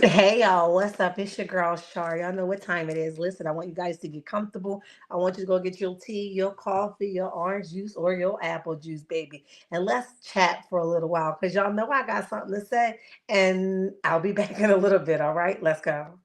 Hey y'all, what's up? It's your girl Shar. Y'all know what time it is. Listen, I want you guys to get comfortable. I want you to go get your tea, your coffee, your orange juice, or your apple juice, baby. And let's chat for a little while because y'all know I got something to say. And I'll be back in a little bit, all right? Let's go.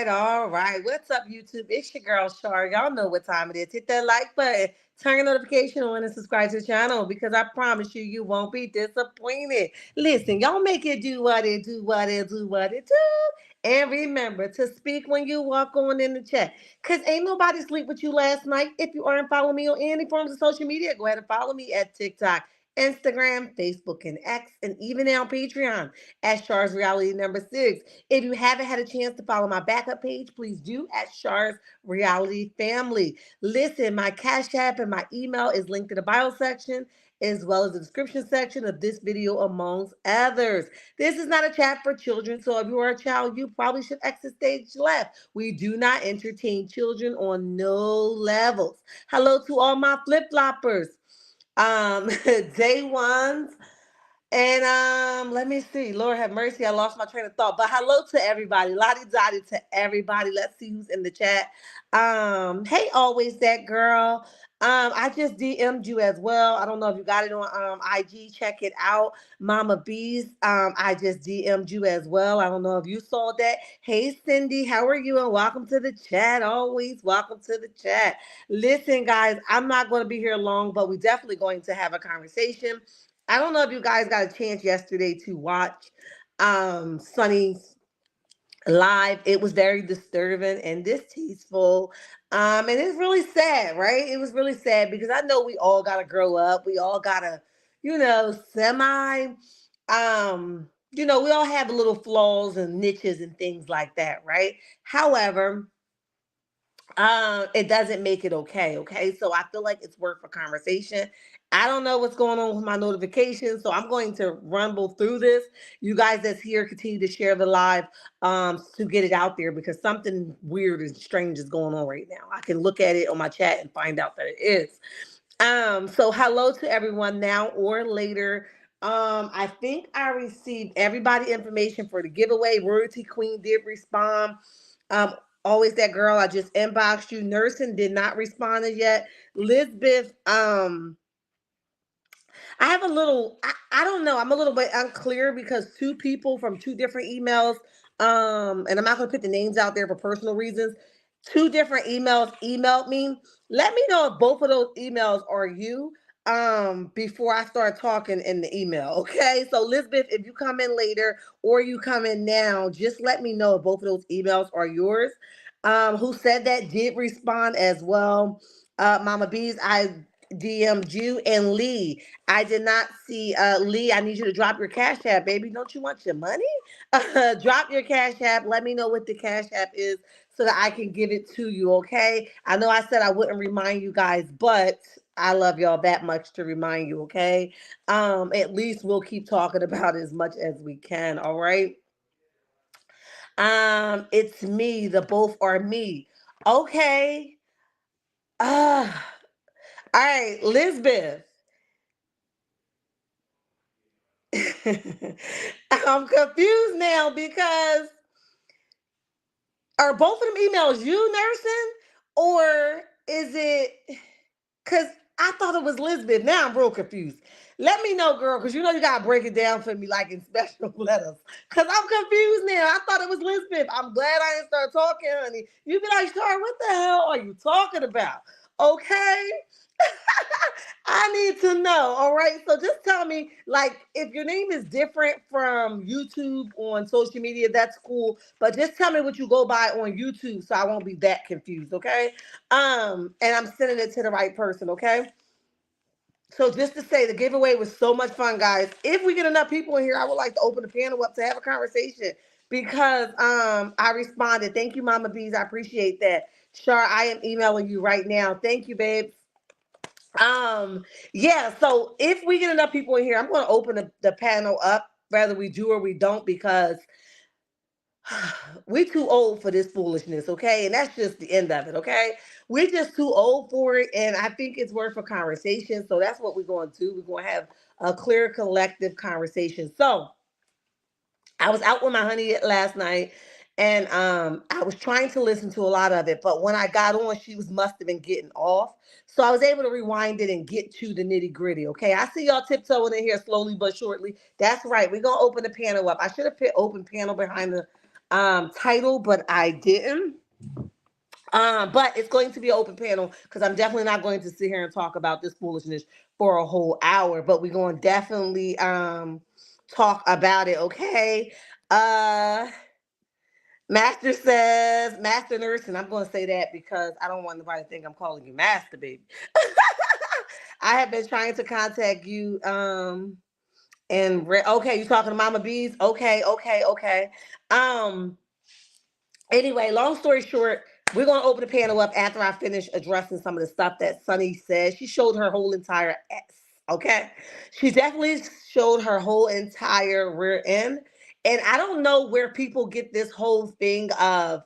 All right. What's up, YouTube? It's your girl Shar. Y'all know what time it is. Hit that like button, turn your notification on, and subscribe to the channel because I promise you, you won't be disappointed. Listen, y'all make it do what it do, what it do, what it do. And remember to speak when you walk on in the chat. Cause ain't nobody sleep with you last night. If you aren't following me on any forms of social media, go ahead and follow me at TikTok, Instagram, Facebook, and X, and even now Patreon at Shar's Reality number 6. If you haven't had a chance to follow my backup page, please do at Shar's Reality Family. Listen, my Cash App and my email is linked in the bio section as well as the description section of this video, amongst others. This is not a chat for children, so if you are a child, you probably should exit stage left. We do not entertain children on no levels. Hello to all my flip floppers. Day ones, and let me see. Lord have mercy, I lost my train of thought. But hello to everybody. Lottie dottie to everybody. Let's see who's in the chat. Hey, always that girl. I just DM'd you as well. I don't know if you got it on IG. Check it out. Mama Bees. I just DM'd you as well. I don't know if you saw that. Hey Cindy, how are you? And welcome to the chat. Always welcome to the chat. Listen, guys, I'm not going to be here long, but we're definitely going to have a conversation. I don't know if you guys got a chance yesterday to watch Sunny's live. It was very disturbing and distasteful. And it's really sad, right? It was really sad because I know we all gotta grow up. We all gotta, semi we all have little flaws and niches and things like that, right? However, it doesn't make it okay. Okay. So I feel like it's worth a conversation. I don't know what's going on with my notifications, so I'm going to rumble through this. You guys that's here continue to share the live to get it out there because something weird and strange is going on right now. I can look at it on my chat and find out that it is. So hello to everyone now or later. I think I received everybody information for the giveaway. Royalty Queen did respond. Um, Always that girl. I just inboxed you. Nursing did not respond as yet. Lisbeth, I have a little, I don't know. I'm a little bit unclear because two people from two different emails, and I'm not going to put the names out there for personal reasons. Two different emails emailed me. Let me know if both of those emails are you before I start talking in the email. Okay. So Elizabeth, if you come in later or you come in now, just let me know if both of those emails are yours. Who said that did respond as well. Mama Bees, I DM'd you, and Lee. I did not see Lee. I need you to drop your cash app, baby. Don't you want your money? Drop your cash app. Let me know what the cash app is so that I can give it to you. Okay. I know I said I wouldn't remind you guys, but I love y'all that much to remind you. Okay. At least we'll keep talking about it as much as we can. All right. It's me. The both are me. Okay. Uh, all right, Lisbeth. I'm confused now because are both of them emails you nursing or is it because I thought it was Lisbeth. Now I'm real confused. Let me know, girl, because you know you gotta break it down for me like in special letters. Cause I'm confused now. I thought it was Lisbeth. I'm glad I didn't start talking, honey. You be like, sorry, what the hell are you talking about? Okay. I need to know. All right. So just tell me, like, if your name is different from YouTube on social media, that's cool. But just tell me what you go by on YouTube so I won't be that confused. Okay. And I'm sending it to the right person. Okay. So just to say, the giveaway was so much fun, guys. If we get enough people in here, I would like to open the panel up to have a conversation because I responded. Thank you, Mama Bees. I appreciate that. Char, I am emailing you right now. Thank you, babe. Um, yeah, so if we get enough people in here, I'm gonna open the panel up, whether we do or we don't, because we too old for this foolishness, okay? And that's just the end of it, okay? We're just too old for it, and I think it's worth a conversation. So that's what we're going to do. We're going to have a clear collective conversation. So I was out with my honey last night, and I was trying to listen to a lot of it, but when I got on, she was must have been getting off. So I was able to rewind it and get to the nitty-gritty. Okay. I see y'all tiptoeing in here slowly but surely. That's right. We're gonna open the panel up. I should have put open panel behind the title, but I didn't. But it's going to be an open panel because I'm definitely not going to sit here and talk about this foolishness for a whole hour. But we're going to definitely talk about it. Okay. Uh, Master says Master Nurse, and I'm going to say that because I don't want nobody to think I'm calling you Master, baby. I have been trying to contact you. Okay, you talking to Mama Bees? Okay, okay, okay. Um, Anyway, long story short, we're gonna open the panel up after I finish addressing some of the stuff that Sunny said. She showed her whole entire S. Okay, she definitely showed her whole entire rear end, and I don't know where people get this whole thing of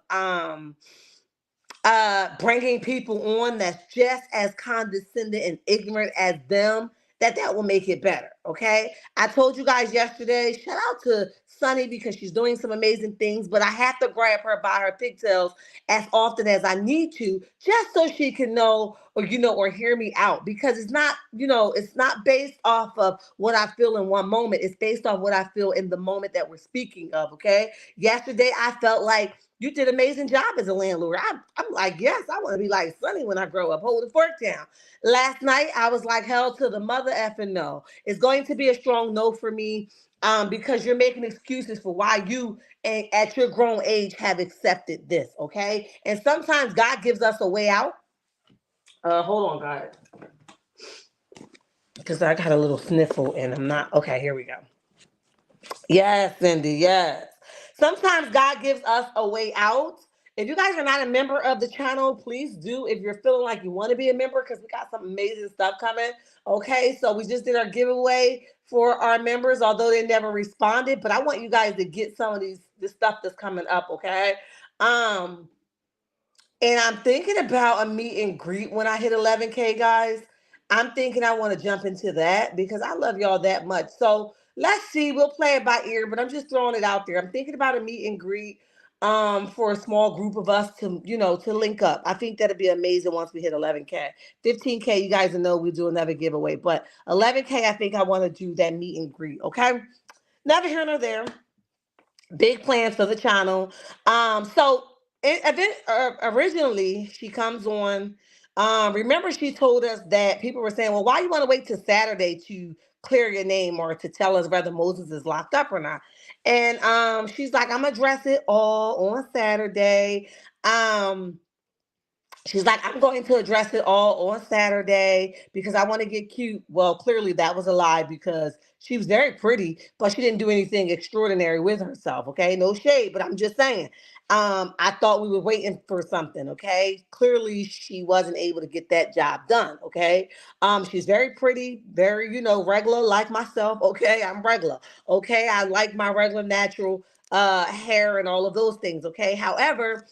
bringing people on that's just as condescending and ignorant as them, that will make it better. Okay. I told you guys yesterday, shout out to Sunny because she's doing some amazing things, but I have to grab her by her pigtails as often as I need to, just so she can know or or hear me out, because it's not, it's not based off of what I feel in one moment. It's based off what I feel in the moment that we're speaking of. Okay. Yesterday I felt like you did an amazing job as a landlord. I'm like, yes, I want to be like Sonny when I grow up. Hold the fork down. Last night, I was like, hell to the mother effing no. It's going to be a strong no for me because you're making excuses for why you and at your grown age have accepted this, okay? And sometimes God gives us a way out. Hold on, guys, because I got a little sniffle and I'm not okay. Here we go. Yes, Cindy, yes. Sometimes God gives us a way out. If you guys are not a member of the channel, please do. If you're feeling like you want to be a member, because we got some amazing stuff coming. Okay, so we just did our giveaway for our members, although they never responded. But I want you guys to get some of this stuff that's coming up. Okay, and I'm thinking about a meet and greet when I hit 11K, guys. I'm thinking I want to jump into that because I love y'all that much. So let's see. We'll play it by ear, but I'm just throwing it out there. I'm thinking about a meet and greet for a small group of us to, to link up. I think that'd be amazing once we hit 11K. 15K, you guys know we do another giveaway, but 11K, I think I want to do that meet and greet. Okay. Never here nor there. Big plans for the channel. So originally she comes on. Remember she told us that people were saying, well, why you want to wait till Saturday to clear your name or to tell us whether Moses is locked up or not? And she's like, I'm gonna address it all on Saturday. Um, She's like, I'm going to address it all on Saturday because I want to get cute. Well, clearly that was a lie because she was very pretty, but she didn't do anything extraordinary with herself. Okay. No shade, but I'm just saying. I thought we were waiting for something. Okay. Clearly she wasn't able to get that job done. Okay. She's very pretty, very, regular like myself. Okay. I'm regular. Okay. I like my regular natural hair and all of those things. Okay. However,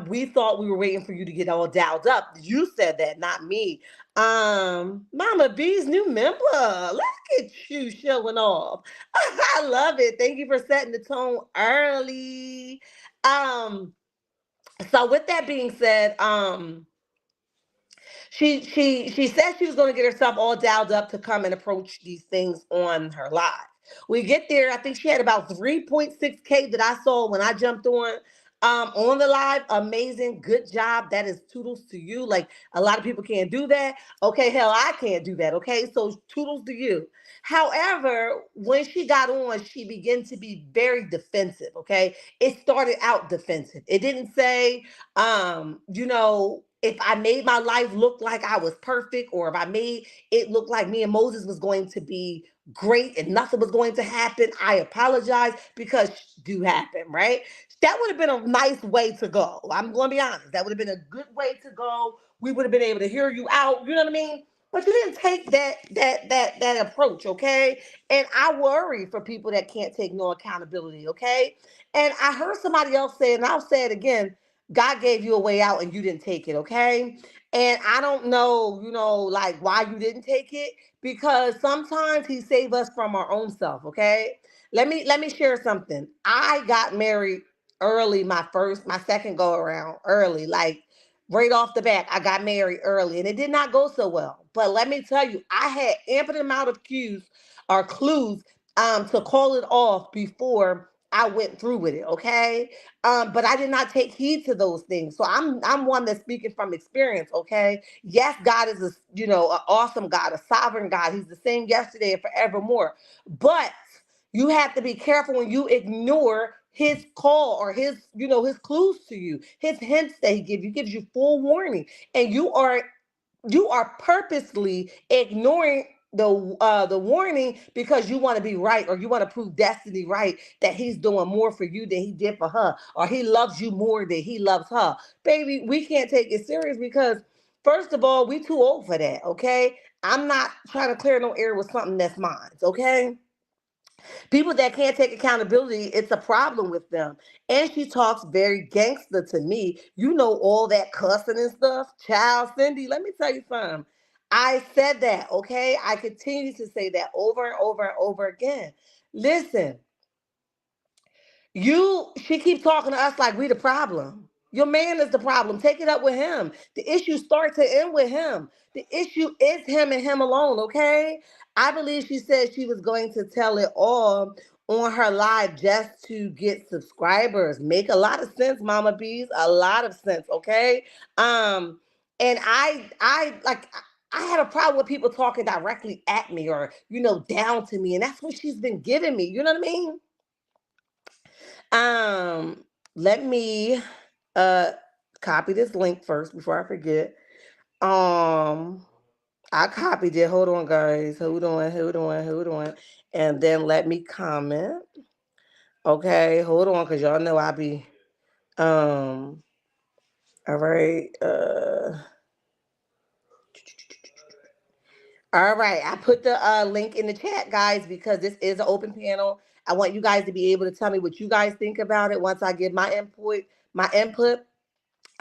we thought we were waiting for you to get all dialed up. You said that, not me. Mama B's new member. Look at you showing off. I love it. Thank you for setting the tone early. Um, so with that being said, she said she was going to get herself all dialed up to come and approach these things on her live. We get there. I think she had about 3.6K that I saw when I jumped on the live. Amazing, good job. That is toodles to you. Like a lot of people can't do that. Okay, hell, I can't do that. Okay, so toodles to you. However, when she got on, she began to be very defensive. Okay, it started out defensive. It didn't say, if I made my life look like I was perfect, or if I made it look like me and Moses was going to be great and nothing was going to happen, I apologize because do happen, right? That would have been a nice way to go. I'm going to be honest. That would have been a good way to go. We would have been able to hear you out. You know what I mean? But you didn't take that approach, okay? And I worry for people that can't take no accountability, okay? And I heard somebody else say, and I'll say it again, God gave you a way out and you didn't take it, okay? And I don't know, like why you didn't take it because sometimes he saved us from our own self, okay? Let me share something. I got married early, my second go around early, like right off the bat. I got married early and it did not go so well. But let me tell you, I had ample amount of cues or clues to call it off before I went through with it, okay? But I did not take heed to those things. So I'm one that's speaking from experience, okay? Yes, God is an awesome God, a sovereign God. He's the same yesterday and forevermore. But you have to be careful when you ignore his call or his clues to you, his hints that he gives you. He gives you full warning, and you are purposely ignoring the warning because you want to be right or you want to prove destiny right that he's doing more for you than he did for her or he loves you more than he loves her. Baby, we can't take it serious because first of all, we too old for that, okay? I'm not trying to clear no air with something that's mine, okay? People that can't take accountability, it's a problem with them. And she talks very gangster to me. You know, all that cussing and stuff. Child, Cindy, let me tell you something. I said that, okay? I continue to say that over and over and over again. Listen, she keeps talking to us like we the problem. Your man is the problem. Take it up with him. The issue starts to end with him. The issue is him and him alone, okay? I believe she said she was going to tell it all on her live just to get subscribers. Make a lot of sense, Mama Bees. A lot of sense, okay? And I like I have a problem with people talking directly at me or, down to me. And that's what she's been giving me. You know what I mean? Um, Let me uh copy this link first before I forget. Um, I copied it. Hold on, guys. Hold on. And then let me comment. Okay, hold on, because y'all know I be all right. All right, I put the link in the chat, guys, because this is an open panel. I want you guys to be able to tell me what you guys think about it once I give my input.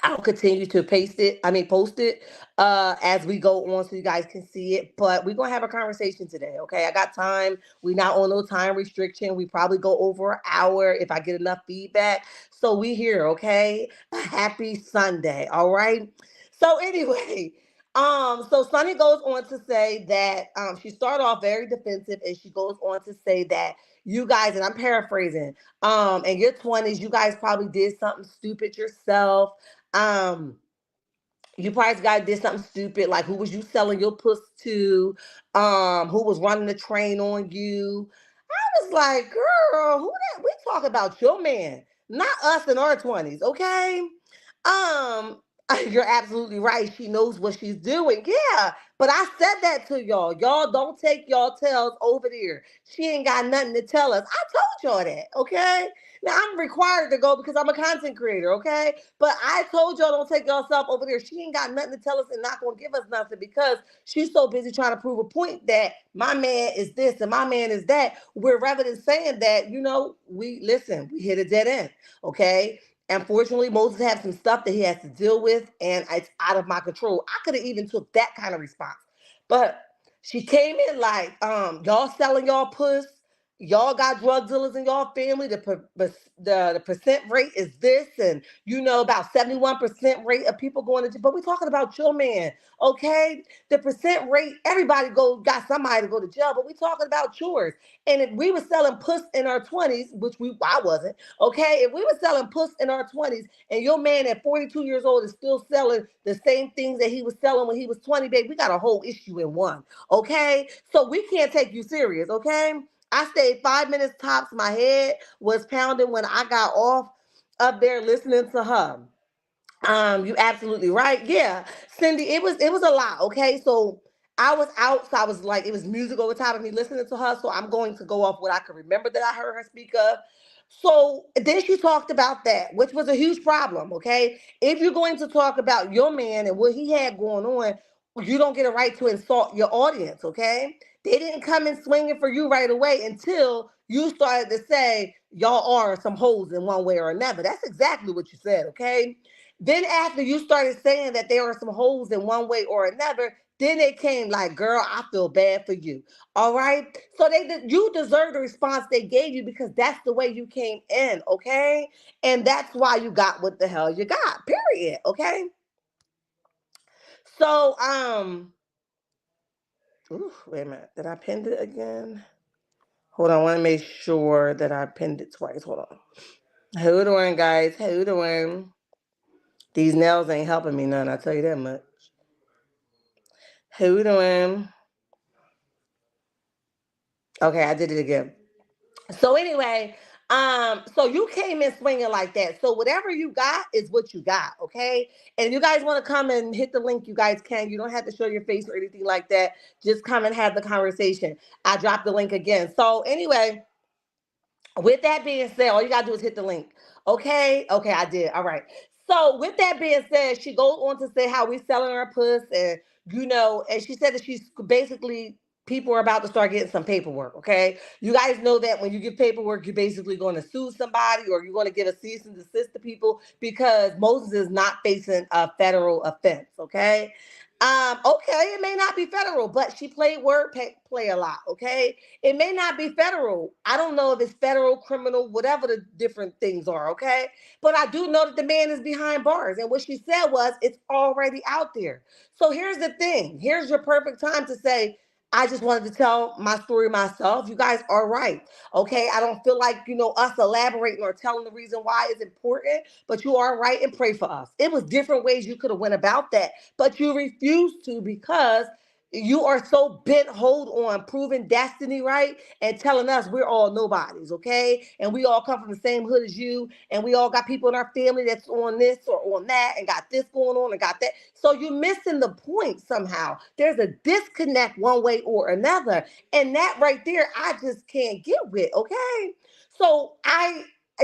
I'll continue to post it as we go on so you guys can see it. But we're gonna have a conversation today, okay? I got time. We not on no time restriction. We probably go over an hour if I get enough feedback. So we here, okay? A happy Sunday, all right? So anyway, so Sunny goes on to say that she started off very defensive and she goes on to say that you guys, and I'm paraphrasing, in your 20s, you guys probably did something stupid yourself. um you probably guys did something stupid, like who was you selling your puss to? Who was running the train on you? I was like, girl, who that? We talk about your man, not us in our 20s, okay? Um, you're absolutely right. She knows what she's doing. Yeah, but I said that to y'all. Y'all don't take y'all tails over there. She ain't got nothing to tell us. I told y'all that, okay? Now I'm required to go because I'm a content creator, okay? But I told y'all don't take yourself over there. She ain't got nothing to tell us and not gonna give us nothing because she's so busy trying to prove a point that my man is this and my man is that. Where rather than saying that, we hit a dead end, okay? Unfortunately, Moses had some stuff that he has to deal with, and it's out of my control. I could have even took that kind of response, but she came in like, y'all selling y'all puss, y'all got drug dealers in y'all family. The percent rate is this, and about 71% rate of people going to jail. But we're talking about your man, okay? The percent rate, everybody got somebody to go to jail, but we're talking about yours. And if we were selling puss in our 20s, which I wasn't, okay? If we were selling puss in our 20s and your man at 42 years old is still selling the same things that he was selling when he was 20, babe, we got a whole issue in one, okay? So we can't take you serious, okay? I stayed 5 minutes tops. My head was pounding when I got off up there listening to her. You absolutely right. Yeah, Cindy, it was a lot. Okay, so I was out, so I was like, it was music over top of me listening to her. So I'm going to go off what I can remember that I heard her speak of. So then she talked about that, which was a huge problem. Okay, if you're going to talk about your man and what he had going on, you don't get a right to insult your audience. Okay, they didn't come in swinging for you right away until you started to say y'all are some hoes in one way or another. That's exactly what you said. Okay, then after you started saying that there are some holes in one way or another, then they came like, girl, I feel bad for you. All right. So you deserve the response they gave you because that's the way you came in. Okay. And that's why you got what the hell you got. Period. Okay. So wait a minute. Did I pin it again? Hold on. I want to make sure that I pinned it twice. Hold on. Hold on, guys. Hold on. These nails ain't helping me none, I'll tell you that much. Hold on. Okay, I did it again. So anyway, so you came in swinging like that. So whatever you got is what you got, okay? And if you guys want to come and hit the link, you guys can. You don't have to show your face or anything like that. Just come and have the conversation. I dropped the link again. So anyway, with that being said, all you gotta do is hit the link. Okay? Okay, I did. All right. So with that being said, she goes on to say how we selling our puss, and and she said that she's basically people are about to start getting some paperwork. Okay. You guys know that when you get paperwork, you're basically going to sue somebody or you're going to give a cease and desist to people because Moses is not facing a federal offense. Okay. Okay, it may not be federal, but she played play a lot. Okay, it may not be federal. I don't know if it's federal, criminal, whatever the different things are, okay? But I do know that the man is behind bars. And what she said was, it's already out there. So here's the thing. Here's your perfect time to say, I just wanted to tell my story myself. You guys are right. Okay. I don't feel like, us elaborating or telling the reason why is important, but you are right and pray for us. It was different ways you could have went about that, but you refused to because you are so bent hold on proving destiny right and telling us we're all nobodies, okay? And we all come from the same hood as you, and we all got people in our family that's on this or on that, and got this going on and got that. So you're missing the point somehow. There's a disconnect one way or another, and that right there, I just can't get with, okay? So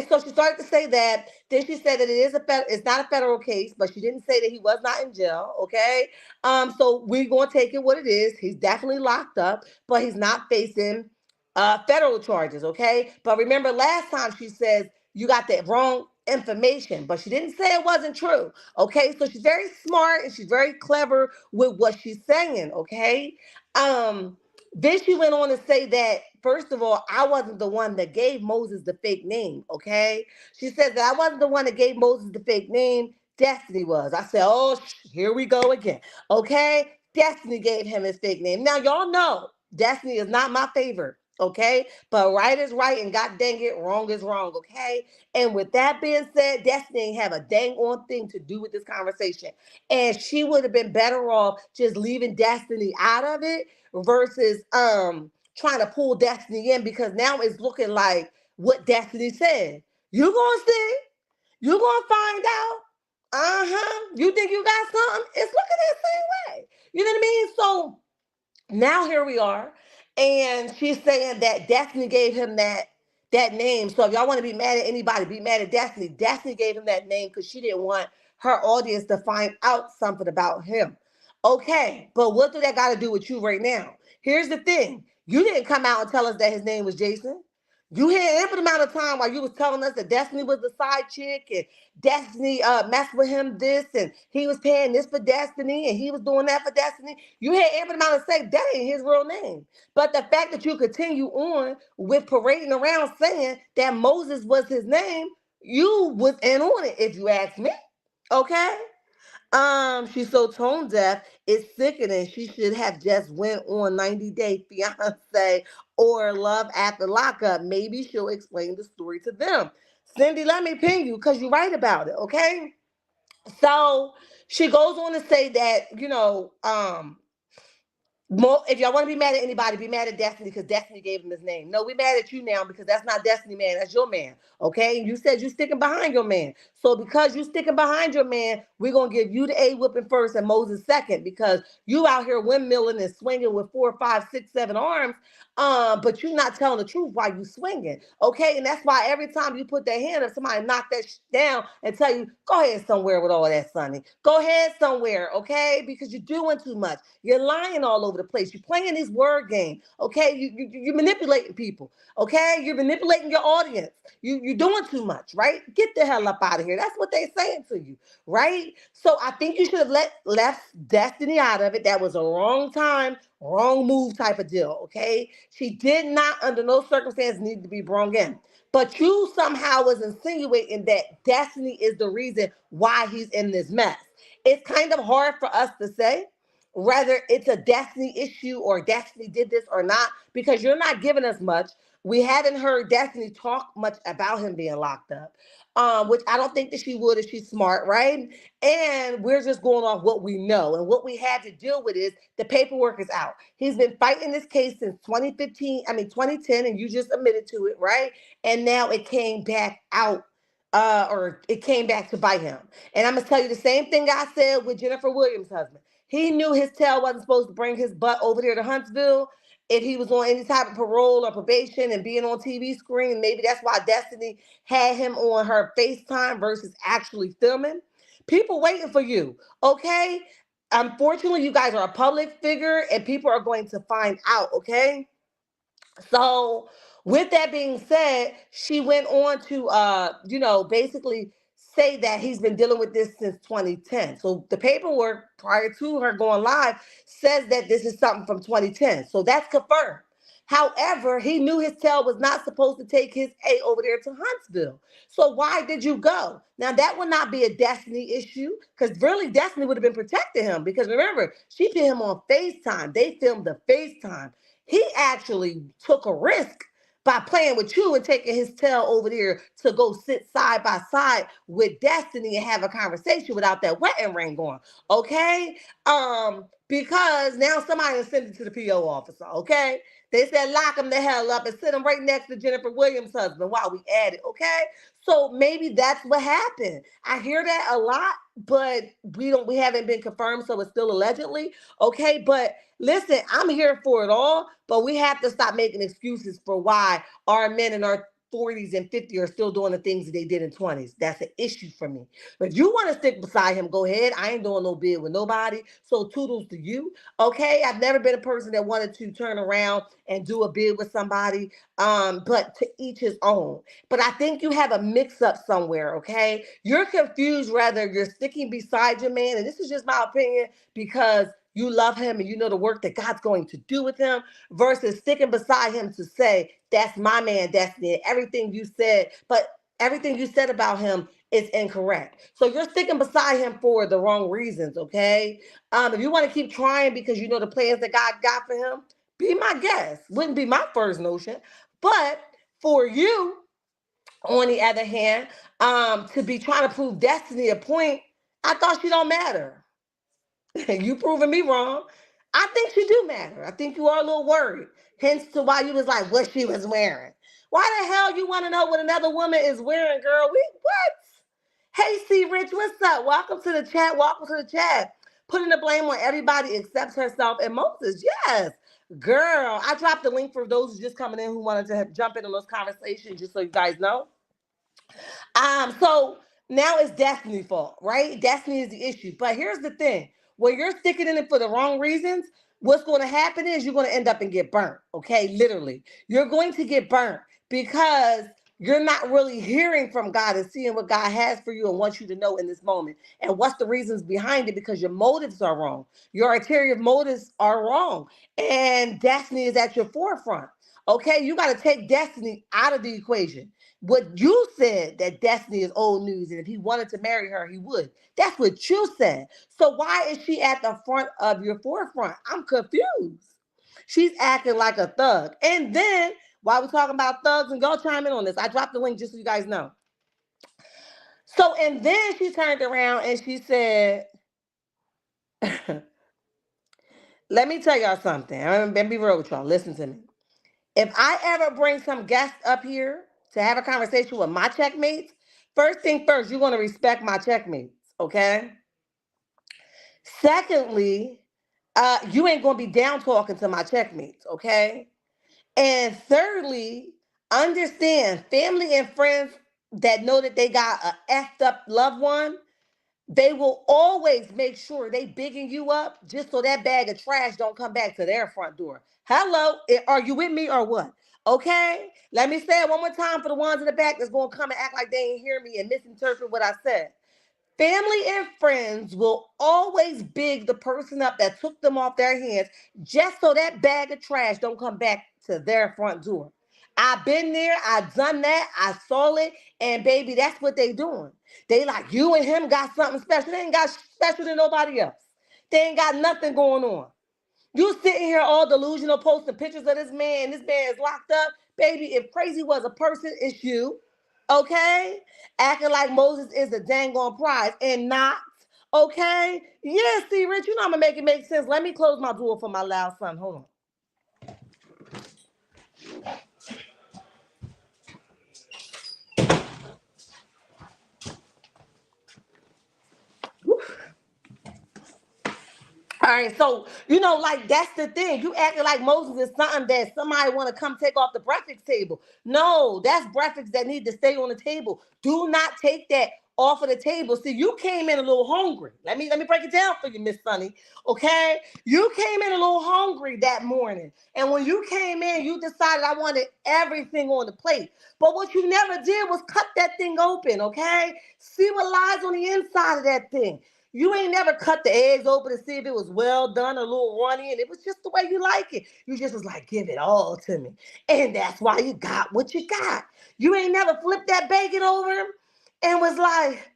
so she started to say that. Then she said that it's not a federal case, but she didn't say that he was not in jail. Okay, so we're gonna take it what it is. He's definitely locked up, but he's not facing federal charges. Okay, but remember last time she says you got that wrong. information, but she didn't say it wasn't true. Okay, so she's very smart and she's very clever with what she's saying. Okay, um, then she went on to say that first of all, I wasn't the one that gave Moses the fake name. Okay, she said that I wasn't the one that gave Moses the fake name. Destiny was. I said, oh, here we go again. Okay, Destiny gave him his fake name. Now y'all know Destiny is not my favorite. Okay, but right is right, and God dang it, wrong is wrong. Okay, and with that being said, Destiny ain't have a dang on thing to do with this conversation. And she would have been better off just leaving Destiny out of it versus trying to pull Destiny in, because now it's looking like what Destiny said. You gonna see, you gonna find out. Uh-huh. You think you got something? It's looking that same way. You know what I mean? So now here we are, and she's saying that Destiny gave him that name. So if y'all want to be mad at anybody, be mad at Destiny. Destiny gave him that name because she didn't want her audience to find out something about him. Okay, but what do that got to do with you right now? Here's the thing: you didn't come out and tell us that his name was Jason. You had ample amount of time while you was telling us that Destiny was the side chick and Destiny messed with him this and he was paying this for Destiny and he was doing that for Destiny. You had ample amount to say that ain't his real name. But the fact that you continue on with parading around saying that Moses was his name, you was in on it if you ask me. Okay? She's so tone deaf, it's sickening. She should have just went on 90 Day Fiance or Love After Lockup. Maybe she'll explain the story to them. Cindy, let me ping you because you're right about it, okay? So she goes on to say that, if y'all want to be mad at anybody, be mad at Destiny because Destiny gave him his name. No, we mad at you now because that's not Destiny, man. That's your man. Okay? You said you sticking behind your man. So because you sticking behind your man, we're gonna give you the A whipping first and Moses second because you out here windmilling and swinging with 4, 5, 6, 7 arms. But you're not telling the truth while you swinging. Okay, and that's why every time you put that hand up, somebody knock that down and tell you, go ahead somewhere with all that, Sonny. Go ahead somewhere, okay? Because you're doing too much. You're lying all over the place. You're playing this word game, okay? You're manipulating people, okay? You're manipulating your audience. You're doing too much, right? Get the hell up out of here. That's what they're saying to you, right? So I think you should have left Destiny out of it. That was a wrong time, wrong move type of deal, okay? She did not, under no circumstance, need to be brought in. But you somehow was insinuating that Destiny is the reason why he's in this mess. It's kind of hard for us to say whether it's a Destiny issue or Destiny did this or not, because you're not giving us much. We haven't heard Destiny talk much about him being locked up, which I don't think that she would if she's smart, right? And we're just going off what we know. And what we had to deal with is the paperwork is out. He's been fighting this case since 2010, and you just admitted to it, right? And now it came back out. Or it came back to bite him. And I'm gonna tell you the same thing I said with Jennifer Williams' husband. He knew his tail wasn't supposed to bring his butt over there to Huntsville if he was on any type of parole or probation and being on TV screen. Maybe that's why Destiny had him on her FaceTime versus actually filming. People waiting for you, okay? Unfortunately, you guys are a public figure and people are going to find out, okay? So, with that being said, she went on to basically say that he's been dealing with this since 2010. So the paperwork prior to her going live says that this is something from 2010. So that's confirmed. However, he knew his tail was not supposed to take his A over there to Huntsville. So why did you go? Now that would not be a Destiny issue because really Destiny would have been protecting him because remember, she put him on FaceTime. They filmed the FaceTime. He actually took a risk by playing with you and taking his tail over there to go sit side by side with Destiny and have a conversation without that wedding ring going. Okay? Because now somebody sent it to the PO officer, okay? They said lock him the hell up and sit him right next to Jennifer Williams' husband while we at it, okay? So maybe that's what happened. I hear that a lot, but we haven't been confirmed, so it's still allegedly, okay? But listen, I'm here for it all, but we have to stop making excuses for why our men and our 40s and 50 are still doing the things that they did in 20s. That's an issue for me. But if you want to stick beside him, go ahead. I ain't doing no bid with nobody. So toodles to you. Okay. I've never been a person that wanted to turn around and do a bid with somebody. But to each his own. But I think you have a mix up somewhere. Okay. You're confused whether you're sticking beside your man. And this is just my opinion because you love him and you know the work that God's going to do with him versus sticking beside him to say, that's my man, Destiny. Everything you said about him is incorrect. So you're sticking beside him for the wrong reasons, okay? If you want to keep trying because you know the plans that God got for him, be my guest. Wouldn't be my first notion. But for you, on the other hand, to be trying to prove Destiny a point, I thought she don't matter. You proving me wrong. I think she do matter. I think you are a little worried. Hence to why you was like what she was wearing. Why the hell you want to know what another woman is wearing, girl? What? Hey, C Rich, what's up? Welcome to the chat. Welcome to the chat. Putting the blame on everybody except herself and Moses. Yes. Girl, I dropped the link for those who just coming in who wanted to jump in on those conversations, just so you guys know. So now it's Destiny's fault, right? Destiny is the issue. But here's the thing: when you're sticking in it for the wrong reasons, what's going to happen is you're going to end up and get burnt. Okay, literally, you're going to get burnt because you're not really hearing from God and seeing what God has for you and wants you to know in this moment. And what's the reasons behind it? Because your motives are wrong. Your ulterior motives are wrong. And Destiny is at your forefront. Okay, you got to take Destiny out of the equation. What you said that Destiny is old news, and if he wanted to marry her, he would. That's what you said. So why is she at the front of your forefront? I'm confused. She's acting like a thug. And then while we're talking about thugs, and go chime in on this, I dropped the link just so you guys know. So and then she turned around and she said, "Let me tell y'all something. I'm gonna be real with y'all. Listen to me. If I ever bring some guests up here to have a conversation with my checkmates, first thing first, you're going to respect my checkmates, okay? Secondly, you ain't going to be down talking to my checkmates, okay? And thirdly, understand family and friends that know that they got a effed up loved one, they will always make sure they bigging you up just so that bag of trash don't come back to their front door. Hello, are you with me or what? Okay, let me say it one more time for the ones in the back that's gonna come and act like they ain't hear me and misinterpret what I said. Family and friends will always big the person up that took them off their hands just so that bag of trash don't come back to their front door. I've been there, I've done that, I saw it, and baby, that's what they doing. They like you and him got something special. They ain't got special to nobody else. They ain't got nothing going on. You sitting here all delusional, posting pictures of this man, and this man is locked up. Baby, if crazy was a person, it's you. Okay? Acting like Moses is a dang on prize and not. Okay? Yeah, see, Rich, you know I'm gonna make it make sense. Let me close my door for my loud son. Hold on. All right, so like that's the thing. You acting like Moses is something that somebody want to come take off the breakfast table. No, that's breakfast that need to stay on the table. Do not take that off of the table. See, you came in a little hungry. Let me break it down for you, Miss Sunny. Okay, you came in a little hungry that morning, and when you came in, you decided I wanted everything on the plate. But what you never did was cut that thing open. Okay, see what lies on the inside of that thing. You ain't never cut the eggs open to see if it was well done, a little runny, and it was just the way you like it. You just was like, give it all to me. And that's why you got what you got. You ain't never flipped that bacon over and was like,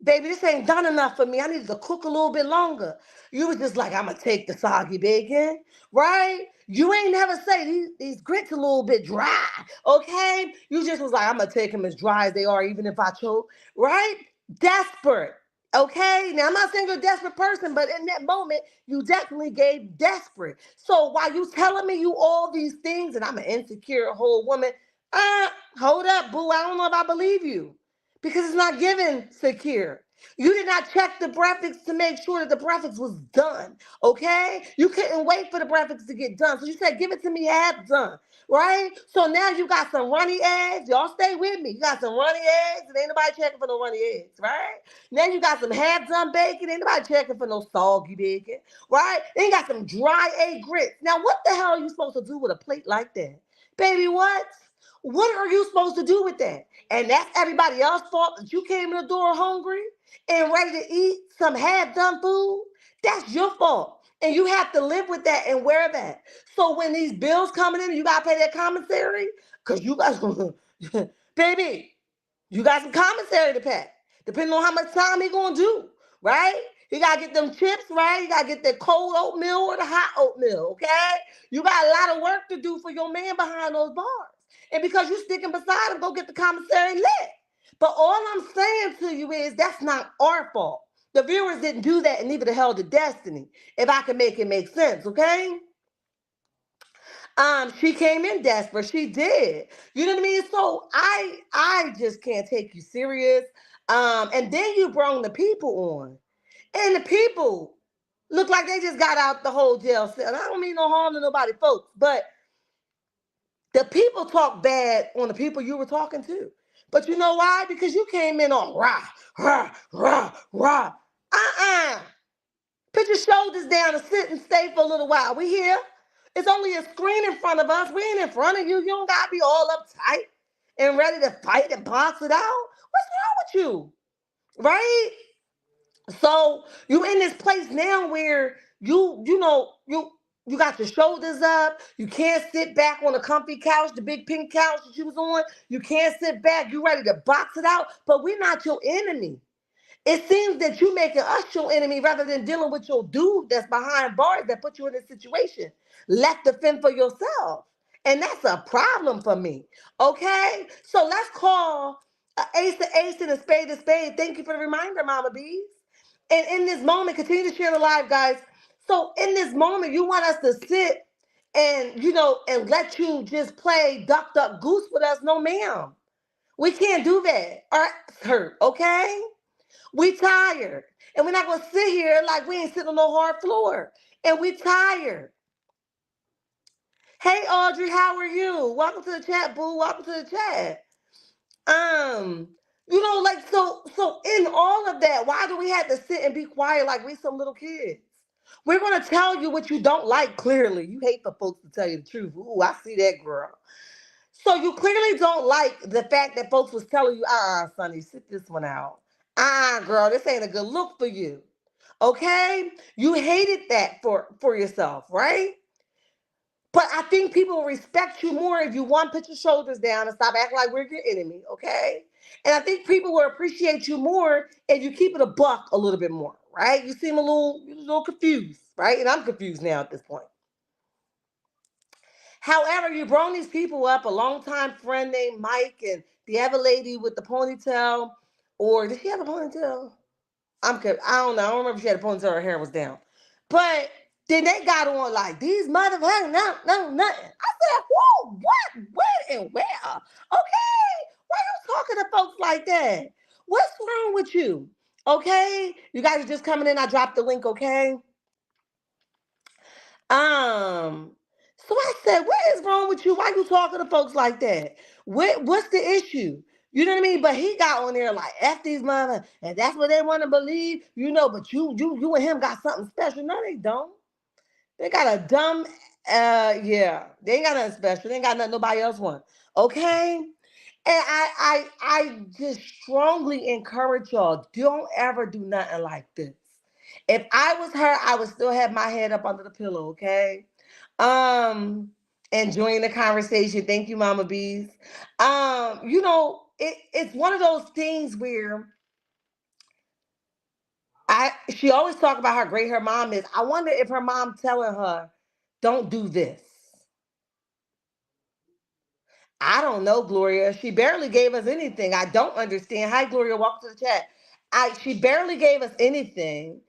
baby, this ain't done enough for me. I need to cook a little bit longer. You was just like, I'm going to take the soggy bacon, right? You ain't never say these grits a little bit dry, okay? You just was like, I'm going to take them as dry as they are, even if I choke, right? Desperate. Okay, now I'm not saying you're a desperate person, but in that moment, you definitely gave desperate. So while you telling me you all these things and I'm an insecure whole woman, hold up, boo. I don't know if I believe you because it's not given secure. You did not check the graphics to make sure that the graphics was done. Okay? You couldn't wait for the graphics to get done. So you said, give it to me half done. Right? So now you got some runny eggs. Y'all stay with me. You got some runny eggs, and ain't nobody checking for no runny eggs, right? Now you got some half done bacon, ain't nobody checking for no soggy bacon, right? Then you got some dry egg grits. Now, what the hell are you supposed to do with a plate like that? Baby, what? What are you supposed to do with that? And that's everybody else's fault that you came in the door hungry and ready to eat some half done food. That's your fault. And you have to live with that and wear that. So when these bills coming in, you gotta pay that commissary, because you guys baby, you got some commissary to pay, depending on how much time he gonna do, right? You gotta get them chips, right? You gotta get the cold oatmeal or the hot oatmeal, okay? You got a lot of work to do for your man behind those bars. And because you sticking beside him, go get the commissary lit. But all I'm saying to you is that's not our fault. The viewers didn't do that, and neither the hell did Destiny. If I can make it make sense, okay? She came in desperate. She did. You know what I mean? So I just can't take you serious. And then you brought the people on. And the people look like they just got out the whole jail cell. And I don't mean no harm to nobody, folks, but the people talk bad on the people you were talking to. But you know why? Because you came in on rah, rah, rah, rah. Uh-uh. Put your shoulders down and sit and stay for a little while. We here. It's only a screen in front of us. We ain't in front of you. You don't gotta be all uptight and ready to fight and box it out. What's wrong with you? Right? So you in this place now where you got your shoulders up. You can't sit back on a comfy couch, the big pink couch that you was on. You can't sit back. You ready to box it out. But we're not your enemy. It seems that you making us your enemy rather than dealing with your dude that's behind bars that put you in this situation. Left to fend for yourself. And that's a problem for me. Okay? So let's call a ace to ace and a spade to spade. Thank you for the reminder, Mama Bees. And in this moment, continue to share the live, guys. So in this moment, you want us to sit and, and let you just play duck, duck, goose with us. No, ma'am. We can't do that. Our heart's hurt, okay? We tired. And we're not going to sit here like we ain't sitting on no hard floor. And we tired. Hey, Audrey, how are you? Welcome to the chat, boo. Welcome to the chat. So in all of that, why do we have to sit and be quiet like we some little kids? We're going to tell you what you don't like, clearly. You hate for folks to tell you the truth. Ooh, I see that, girl. So you clearly don't like the fact that folks was telling you, Sonny, sit this one out. Girl, this ain't a good look for you. Okay? You hated that for yourself, right? But I think people will respect you more if you, one, put your shoulders down and stop acting like we're your enemy, okay? And I think people will appreciate you more if you keep it a buck a little bit more, right? You seem a little confused, right? And I'm confused now at this point. However, you brought these people up, a longtime friend named Mike and the other lady with the ponytail, or did she have a ponytail? I don't know. I don't remember if she had a ponytail or her hair was down. But then they got on like, these motherfuckers, no, nothing. I said, whoa, what, when, and where? Okay, why you talking to folks like that? What's wrong with you? Okay, you guys are just coming in. I dropped the link, okay? Um, so I said, what is wrong with you? Why you talking to folks like that? What's the issue? You know what I mean? But he got on there like F these mother, and that's what they want to believe, but you and him got something special. No, they don't. They got a dumb yeah. They ain't got nothing special. They ain't got nothing nobody else want. Okay? And I just strongly encourage y'all, don't ever do nothing like this. If I was her, I would still have my head up under the pillow, okay? Enjoying the conversation. Thank you, Mama Bees. It's one of those things where she always talk about how great her mom is. I wonder if her mom telling her, don't do this. I don't know, Gloria. She barely gave us anything. I don't understand. Hi, Gloria. Welcome to the chat. She barely gave us anything.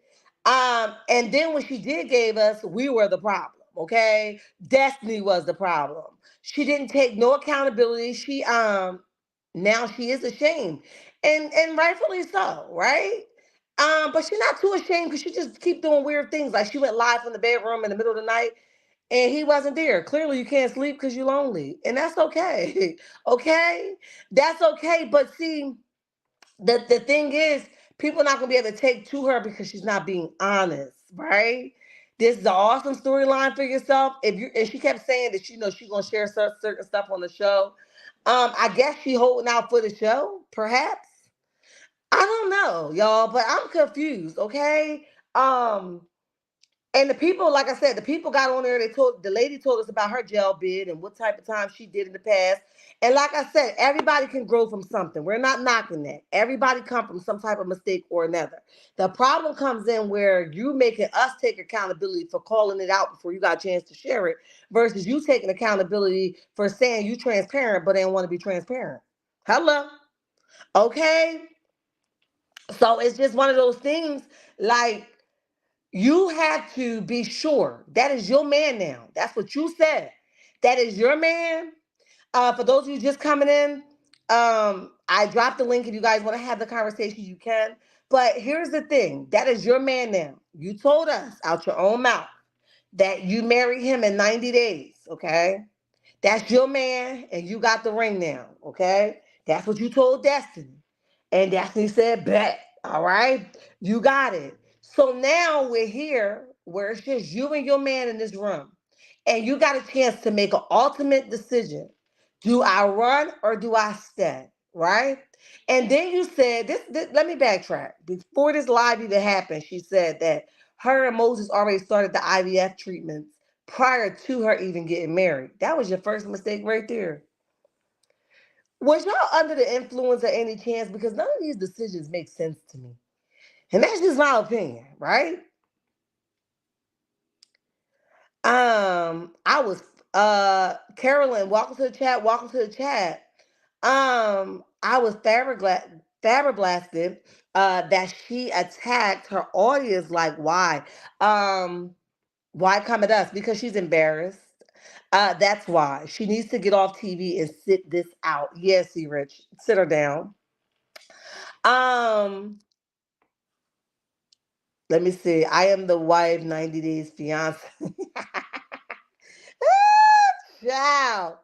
And then when she did give us, we were the problem. Okay, Destiny was the problem. She didn't take no accountability. She now she is ashamed, and rightfully so, right? But she's not too ashamed because she just keep doing weird things. Like she went live from the bedroom in the middle of the night and he wasn't there. Clearly, you can't sleep because you're lonely, and that's okay. Okay, that's okay. But see, the thing is, people are not gonna be able to take to her because she's not being honest, right? This is an awesome storyline for yourself. If she kept saying that she's gonna share certain stuff on the show, I guess she holding out for the show, perhaps. I don't know, y'all, but I'm confused. Okay, um, and the people, like I said, the people got on there. The lady told us about her jail bid and what type of time she did in the past. And like I said, everybody can grow from something. We're not knocking that. Everybody come from some type of mistake or another. The problem comes in where you making us take accountability for calling it out before you got a chance to share it, versus you taking accountability for saying you transparent but didn't want to be transparent. Hello, okay. So it's just one of those things. Like, you have to be sure that is your man now. That's what you said. That is your man. For those of you just coming in, I dropped the link. If you guys want to have the conversation, you can. But here's the thing: that is your man now. You told us out your own mouth that you married him in 90 days. Okay, that's your man, and you got the ring now. Okay, that's what you told Destiny. And Destiny said, bet. All right. You got it. So now we're here where it's just you and your man in this room. And you got a chance to make an ultimate decision. Do I run or do I stay? Right? And then you said, this let me backtrack. Before this live even happened, she said that her and Moses already started the IVF treatments prior to her even getting married. That was your first mistake right there. Was y'all under the influence of any chance? Because none of these decisions make sense to me. And that's just my opinion, right? I was Carolyn, welcome to the chat, welcome to the chat. I was flabbergasted that she attacked her audience. Like, why? Why come at us? Because she's embarrassed. That's why. She needs to get off TV and sit this out. Yes, see, Rich. Sit her down. Um, Let me see. I am the wife, 90 days fiance. Child.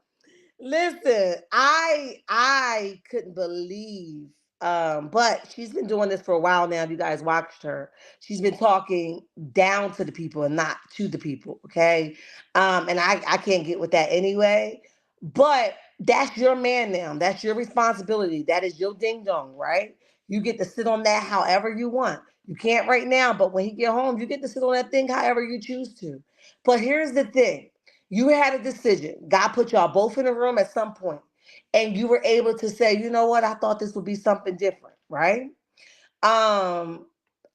Listen, I couldn't believe, but she's been doing this for a while now. If you guys watched her, she's been talking down to the people and not to the people. Okay. And I can't get with that anyway. But that's your man now. That's your responsibility. That is your ding dong, right? You get to sit on that however you want. You can't right now, but when he get home, you get to sit on that thing however you choose to. But here's the thing: you had a decision. God put y'all both in a room at some point, and you were able to say, you know what, I thought this would be something different, right? Um,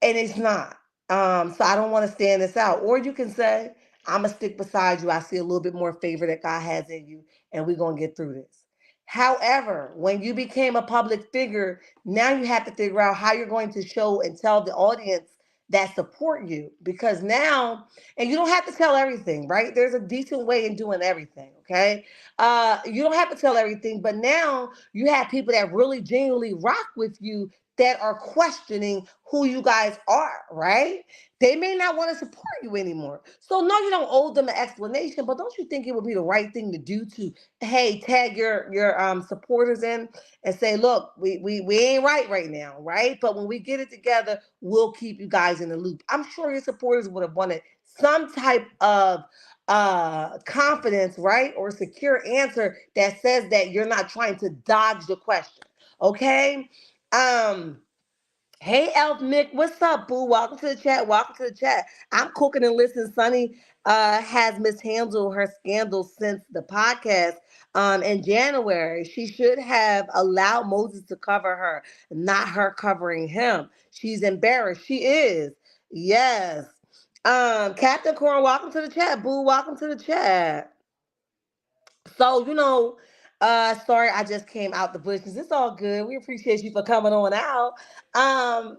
and it's not. So I don't want to stand this out. Or you can say, I'm gonna stick beside you. I see a little bit more favor that God has in you, and we're gonna get through this. However, when you became a public figure, now you have to figure out how you're going to show and tell the audience that support you. Because now, and you don't have to tell everything, right? There's a decent way in doing everything, okay? You don't have to tell everything, but now you have people that really genuinely rock with you that are questioning who you guys are, right? They may not want to support you anymore. So no, you don't owe them an explanation, but don't you think it would be the right thing to do to, hey, tag your supporters in and say, look, we ain't right now, right? But when we get it together, we'll keep you guys in the loop. I'm sure your supporters would have wanted some type of confidence, right? Or secure answer that says that you're not trying to dodge the question. Okay? Um, Hey Elf Mick, what's up, boo? Welcome to the chat. Welcome to the chat. I'm cooking and listening. Sunny has mishandled her scandal since the podcast in January. She should have allowed Moses to cover her, not her covering him. She's embarrassed. She is. Yes. Captain Corn, welcome to the chat, boo. Welcome to the chat. So, sorry I just came out the bushes. It's all good. We appreciate you for coming on out.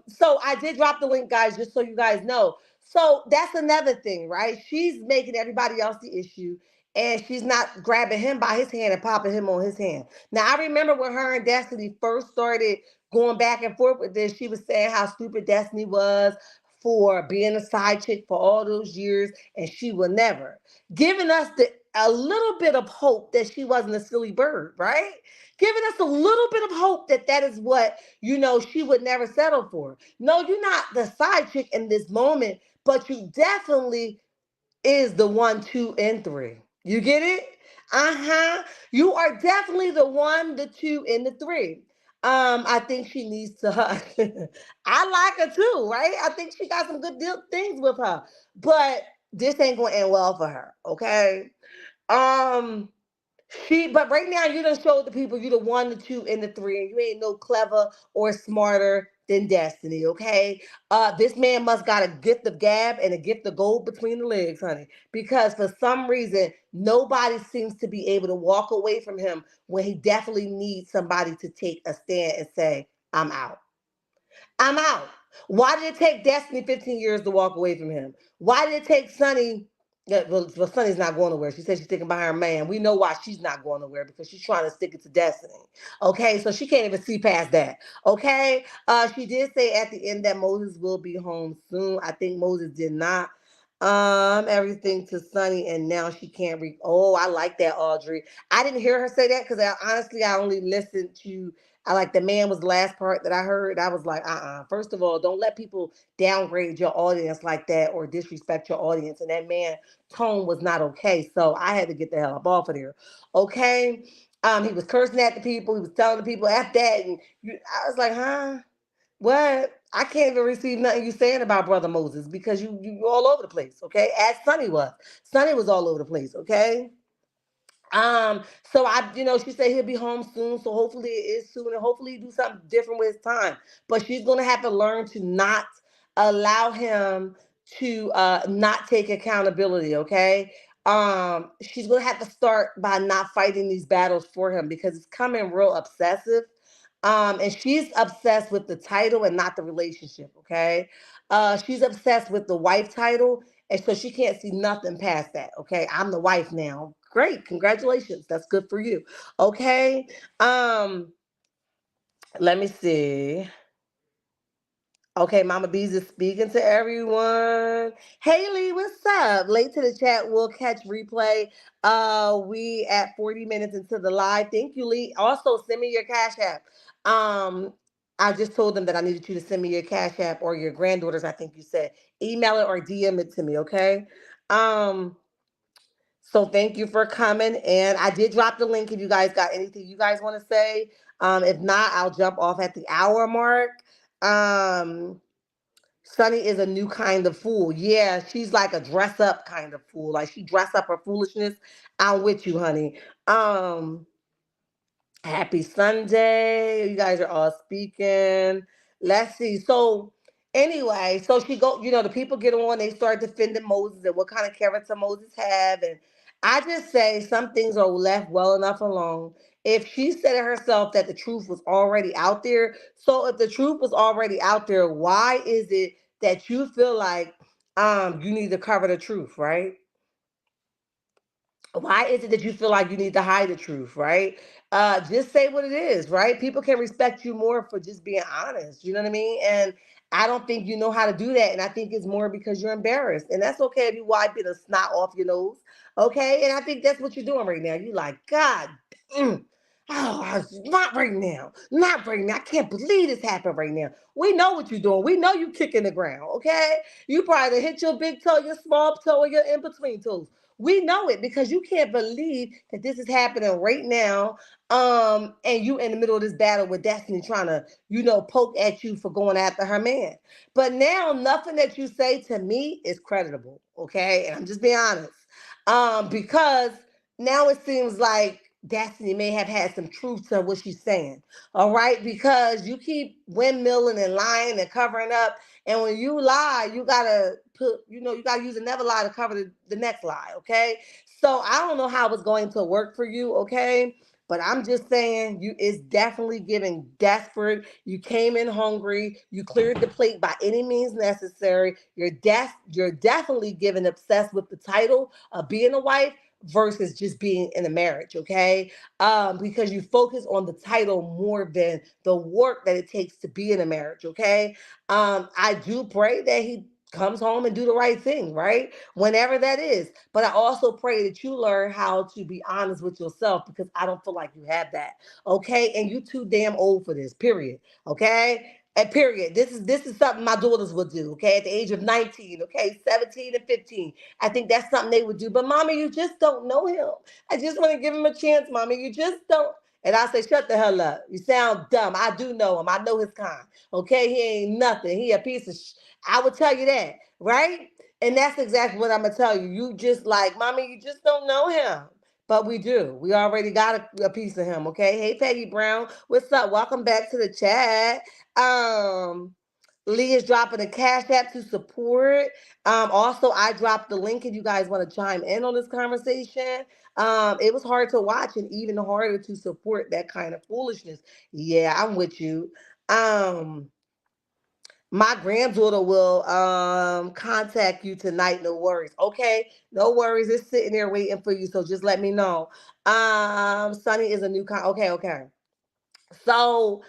So I did drop the link, guys, just so you guys know. So that's another thing, right? She's making everybody else the issue, and she's not grabbing him by his hand and popping him on his hand. Now I remember when her and Destiny first started going back and forth with this. She was saying how stupid Destiny was for being a side chick for all those years, and she will never. Giving us a little bit of hope that she wasn't a silly bird, right? Giving us a little bit of hope that that is what, she would never settle for. No, you're not the side chick in this moment, but you definitely is the one, two, and three. You get it? Uh-huh. You are definitely the one, the two, and the three. I think she needs to I like her too, right? I think she got some good things with her. But this ain't gonna end well for her, okay? Um but right now you done showed the people you the one, the two, and the three, and you ain't no clever or smarter than Destiny, okay? This man must got a gift of gab and a gift of gold between the legs, honey. Because for some reason, nobody seems to be able to walk away from him when he definitely needs somebody to take a stand and say, I'm out. I'm out. Why did it take Destiny 15 years to walk away from him? Why did it take Sunny? Yeah, well, Sunny's not going nowhere. She said she's sticking by her man. We know why she's not going nowhere because she's trying to stick it to Destiny. Okay, so she can't even see past that. Okay, she did say at the end that Moses will be home soon. I think Moses did not everything to Sunny, and now she can't read. Oh, I like that, Audrey. I didn't hear her say that because honestly I only listened to, I like the man was the last part that I heard. I was like, First of all, don't let people downgrade your audience like that or disrespect your audience. And that man tone was not okay. So I had to get the hell up off of there. Okay. He was cursing at the people. He was telling the people F that. And I was like, huh? What? I can't even receive nothing you saying about Brother Moses because you all over the place. Okay. As Sonny was. Sonny was all over the place. Okay. So she said he'll be home soon. So hopefully it is soon, and hopefully he do something different with his time. But she's gonna have to learn to not allow him to not take accountability. Okay. She's gonna have to start by not fighting these battles for him because it's coming real obsessive. And she's obsessed with the title and not the relationship. Okay. She's obsessed with the wife title, and so she can't see nothing past that. Okay. I'm the wife now. Great. Congratulations. That's good for you. Okay. Um, Let me see. Okay, Mama Bees is speaking to everyone. Haley, what's up? Late to the chat, we'll catch replay. We at 40 minutes into the live. Thank you, Lee. Also, send me your Cash App. Um, I just told them that I needed you to send me your Cash App or your granddaughters, I think you said. Email it or DM it to me, okay? Um, so thank you for coming. And I did drop the link if you guys got anything you guys want to say. If not, I'll jump off at the hour mark. Um, Sunny is a new kind of fool. Yeah, she's like a dress up kind of fool. Like she dress up her foolishness. I'm with you, honey. Um, Happy Sunday. You guys are all speaking. Let's see. So anyway, so she go, the people get on, they start defending Moses and what kind of character Moses have. And I just say some things are left well enough alone. If she said it herself that the truth was already out there, so if the truth was already out there, why is it that you feel like you need to cover the truth, right? Why is it that you feel like you need to hide the truth, right? Just say what it is, right? People can respect you more for just being honest. You know what I mean? And I don't think you know how to do that. And I think it's more because you're embarrassed. And that's okay if you wipe the snot off your nose. Okay. And I think that's what you're doing right now. You like, God, mm, oh, not right now. Not right now. I can't believe this happened right now. We know what you're doing. We know you kicking the ground. Okay. You probably hit your big toe, your small toe, or your in between toes. We know it because you can't believe that this is happening right now. And you in the middle of this battle with Destiny trying to, poke at you for going after her man. But now nothing that you say to me is creditable. Okay. And I'm just being honest. Because now it seems like Destiny may have had some truth to what she's saying. All right. Because you keep windmilling and lying and covering up. And when you lie, you gotta you gotta use another lie to cover the next lie, okay? So I don't know how it's going to work for you, okay? But I'm just saying it's definitely giving desperate. You came in hungry, you cleared the plate by any means necessary. You're definitely giving obsessed with the title of being a wife, versus just being in a marriage, okay? Because you focus on the title more than the work that it takes to be in a marriage, okay? I do pray that he comes home and do the right thing, right? Whenever that is. But I also pray that you learn how to be honest with yourself because I don't feel like you have that, okay? And you too damn old for this, period, okay? And period. This is something my daughters would do, okay? At the age of 19, okay, 17 and 15. I think that's something they would do. But mommy, you just don't know him. I just want to give him a chance, mommy. You just don't. And I say, shut the hell up. You sound dumb. I do know him. I know his kind. Okay, he ain't nothing. He a piece of I would tell you that, right? And that's exactly what I'm gonna tell you. You just like, mommy, you just don't know him. But we do. We already got a piece of him. Okay. Hey, Peggy Brown, what's up? Welcome back to the chat. Um, Lee is dropping a cash app to support. Also, I dropped the link if you guys want to chime in on this conversation. It was hard to watch and even harder to support that kind of foolishness. Yeah, I'm with you. Um, my granddaughter will contact you tonight. No worries. Okay, no worries. It's sitting there waiting for you. So just let me know. Sunny is a new okay, okay. So,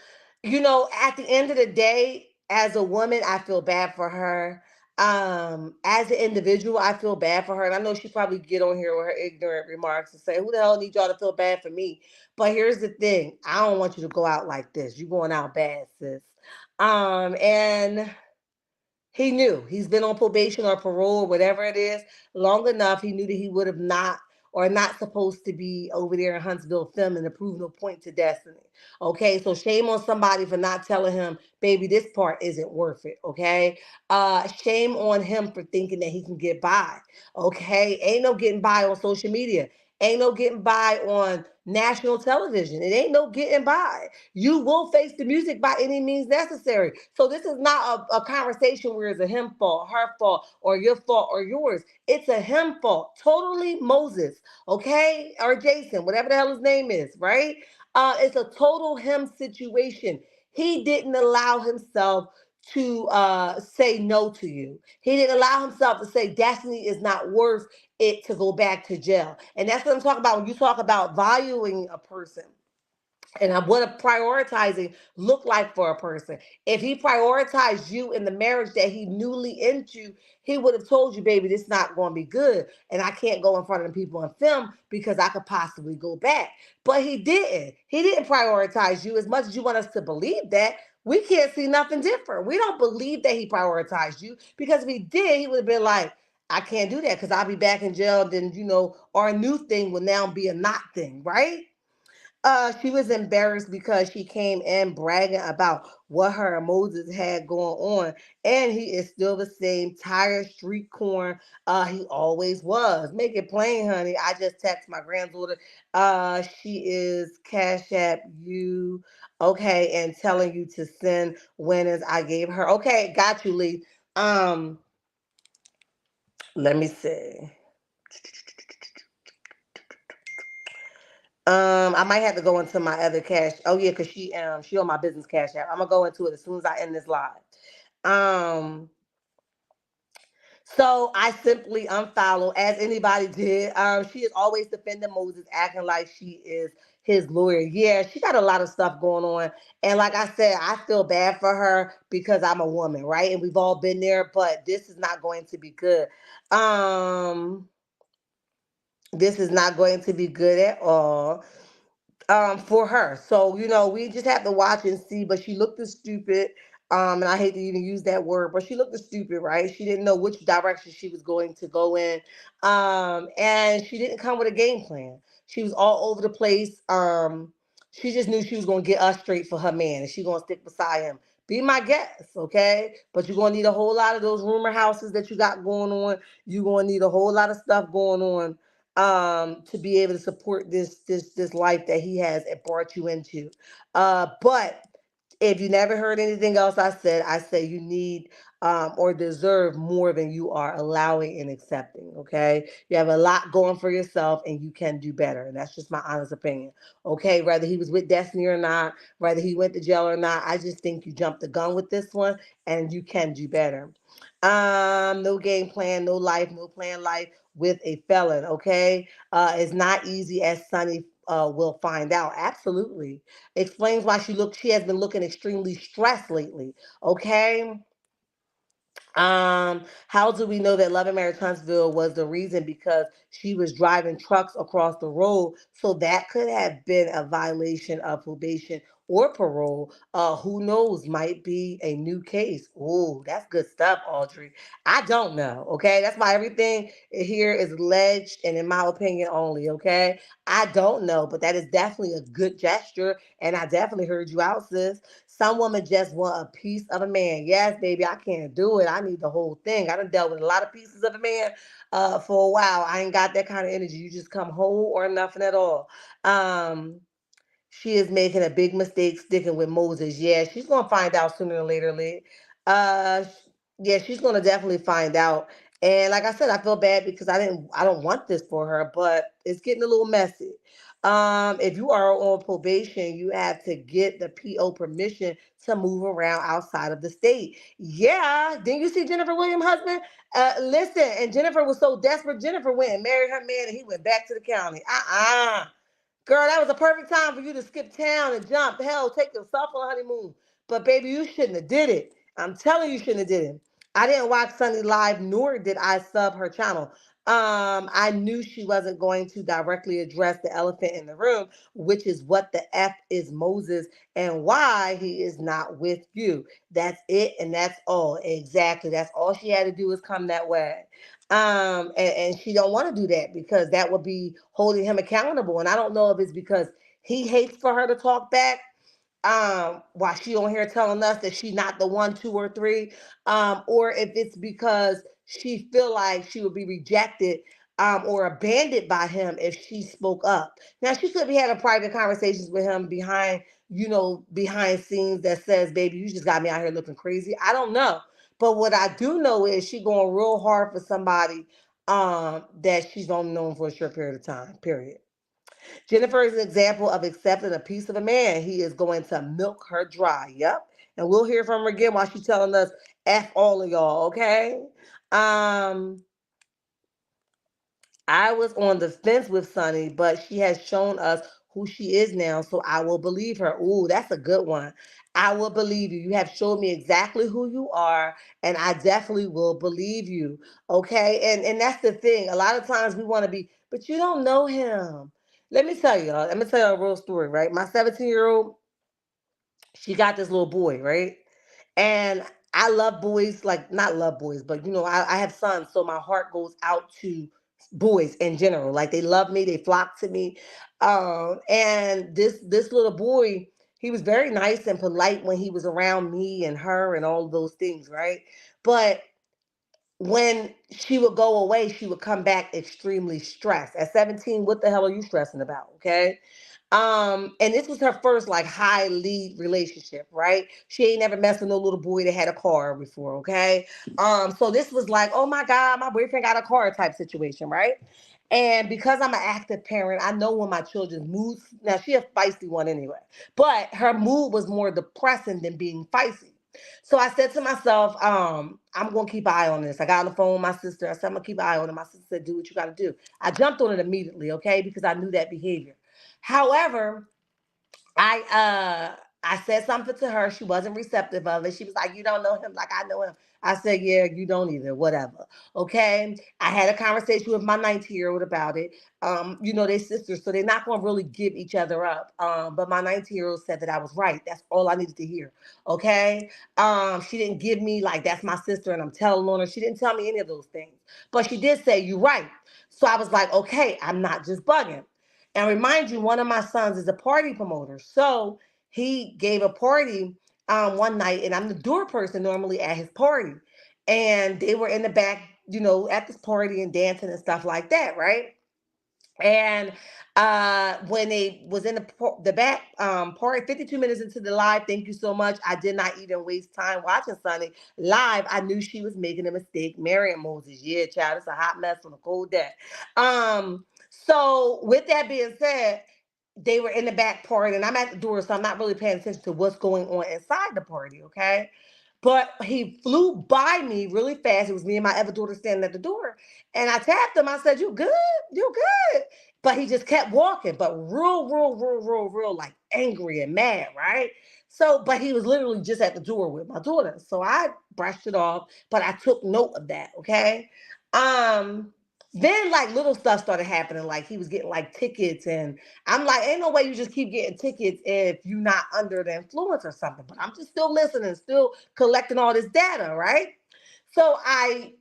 at the end of the day, as a woman, I feel bad for her. As an individual, I feel bad for her. And I know she probably get on here with her ignorant remarks and say, who the hell need y'all to feel bad for me? But here's the thing. I don't want you to go out like this. You're going out bad, sis. And he knew he's been on probation or parole, whatever it is, long enough. He knew that he would have not or not supposed to be over there in Huntsville filming to prove no point to Destiny. Okay, so shame on somebody for not telling him, baby, this part isn't worth it. Okay, shame on him for thinking that he can get by. Okay, ain't no getting by on social media. Ain't no getting by on national television. It ain't no getting by. You will face the music by any means necessary. So this is not a conversation where it's a him fault, her fault, or your fault or yours. It's a him fault. Totally Moses, okay? Or Jason, whatever the hell his name is, right? It's a total him situation. He didn't allow himself to say no to you. He didn't allow himself to say Destiny is not worth it to go back to jail. And that's what I'm talking about when you talk about valuing a person and what a prioritizing look like for a person. If he prioritized you in the marriage that he newly into, he would have told you, baby, this is not going to be good. And I can't go in front of the people and film because I could possibly go back. But he didn't. He didn't prioritize you as much as you want us to believe that. We can't see nothing different. We don't believe that he prioritized you because if he did, he would have been like, I can't do that because I'll be back in jail. Then, our new thing will now be a not thing, right? She was embarrassed because she came in bragging about what her and Moses had going on, and he is still the same tired street corn he always was. Make it plain, honey. I just text my granddaughter. She is Cash App you, okay, and telling you to send winners I gave her. Okay, got you, Lee. Um, Let me see. I might have to go into my other cash. Oh yeah, cause she on my business cash app. I'm gonna go into it as soon as I end this live. Um, so I simply unfollow as anybody did. She is always defending Moses, acting like she is his lawyer. Yeah, she got a lot of stuff going on, and like I said, I feel bad for her because I'm a woman, right? And we've all been there, but this is not going to be good. Um, this is not going to be good at all for her. So, we just have to watch and see. But she looked as stupid. And I hate to even use that word, but she looked as stupid, right? She didn't know which direction she was going to go in. And she didn't come with a game plan. She was all over the place. She just knew she was gonna get us straight for her man and she gonna stick beside him. Be my guest, okay? But you're gonna need a whole lot of those rumor houses that you got going on. You're gonna need a whole lot of stuff going on to be able to support this life that he has brought you into. But if you never heard anything else I say you need or deserve more than you are allowing and accepting. Okay, you have a lot going for yourself and you can do better, and that's just my honest opinion. Okay, whether he was with Destiny or not, whether he went to jail or not, I just think you jumped the gun with this one and you can do better. No game plan, no life, no plan life. with a felon, okay? It's not easy, as Sunny will find out. Absolutely. Explains why she has been looking extremely stressed lately, okay? How do we know that Love and Marriage Huntsville was the reason? Because she was driving trucks across the road, so that could have been a violation of probation or parole. Who knows? Might be a new case. Ooh, that's good stuff, Audrey. I don't know. Okay, that's why everything here is alleged and in my opinion only. Okay, I don't know, but that is definitely a good gesture, and I definitely heard you out, sis. Some women just want a piece of a man. Yes, baby, I can't do it. I need the whole thing. I done dealt with a lot of pieces of a man for a while. I ain't got that kind of energy. You just come whole or nothing at all. Um, she is making a big mistake sticking with Moses. Yeah, she's gonna find out sooner or later. Yeah, she's gonna definitely find out. And like I said, I feel bad because I don't want this for her, but it's getting a little messy. If you are on probation, you have to get the PO permission to move around outside of the state. Yeah, didn't you see Jennifer Williams' husband? Listen, and Jennifer was so desperate. Jennifer went and married her man, and he went back to the county. Girl, that was a perfect time for you to skip town and jump. Hell, take yourself on a honeymoon. But baby, you shouldn't have did it. I'm telling you, you shouldn't have did it. I didn't watch Sunny live, nor did I sub her channel. I knew she wasn't going to directly address the elephant in the room, which is what the F is Moses and why he is not with you. That's it, and that's all. Exactly. That's all she had to do is come that way. And she don't want to do that because that would be holding him accountable. And I don't know if it's because he hates for her to talk back, while she on here telling us that she's not the one, two, or three, or if it's because she feel like she would be rejected, or abandoned by him if she spoke up. Now she could be having private conversations with him behind, behind scenes that says, "Baby, you just got me out here looking crazy." I don't know, but what I do know is she going real hard for somebody that she's only known for a short period of time. Period. Jennifer is an example of accepting a piece of a man. He is going to milk her dry. Yep. And we'll hear from her again while she's telling us F all of y'all, okay? Um, I was on the fence with Sunny, but she has shown us who she is now, so I will believe her. Ooh, that's a good one. I will believe you. You have showed me exactly who you are, and I definitely will believe you. Okay? And that's the thing. A lot of times we want to be, but you don't know him. Let me tell you, let me tell you a real story, right? My 17-year-old, she got this little boy, right? And I love boys, like not love boys, but I have sons, so my heart goes out to boys in general. Like they love me, they flock to me. And this little boy, he was very nice and polite when he was around me and her and all of those things, right? But when she would go away, she would come back extremely stressed. At 17, what the hell are you stressing about? Okay. And this was her first like high lead relationship, right? She ain't never messed with no little boy that had a car before, okay? So this was like, oh my God, my boyfriend got a car type situation, right? And because I'm an active parent, I know when my children's moods, now she a feisty one anyway, but her mood was more depressing than being feisty. So I said to myself, I'm gonna keep an eye on this. I got on the phone with my sister. I said, I'm gonna keep an eye on it. My sister said, do what you gotta do. I jumped on it immediately, okay, because I knew that behavior. However, I I said something to her. She wasn't receptive of it. She was like, "You don't know him like I know him." I said, "Yeah, you don't either. Whatever." Okay. I had a conversation with my 19-year-old about it. They sisters, so they're not gonna really give each other up. But my 19-year-old said that I was right. That's all I needed to hear. Okay. She didn't give me like that's my sister and I'm telling on her. She didn't tell me any of those things. But she did say, "You're right." So I was like, okay, I'm not just bugging. And remind you, one of my sons is a party promoter. So he gave a party one night, and I'm the door person normally at his party. And they were in the back, at this party and dancing and stuff like that, right? And when they was in the back part 52 minutes into the live, thank you so much. I did not even waste time watching Sunny live. I knew she was making a mistake. Marion Moses, yeah, child, it's a hot mess on a cold day. So with that being said, they were in the back part, and I'm at the door, so I'm not really paying attention to what's going on inside the party. Okay, But he flew by me really fast. It was me and my other daughter standing at the door. And I tapped him. I said, "You good? You good?" But he just kept walking, but real, like angry and mad, right? So, but he was literally just at the door with my daughter. So I brushed it off, but I took note of that, okay? Um, then like little stuff started happening, like he was getting like tickets, and I'm like, ain't no way you just keep getting tickets if you're not under the influence or something. But I'm just still listening, still collecting all this data, right? So I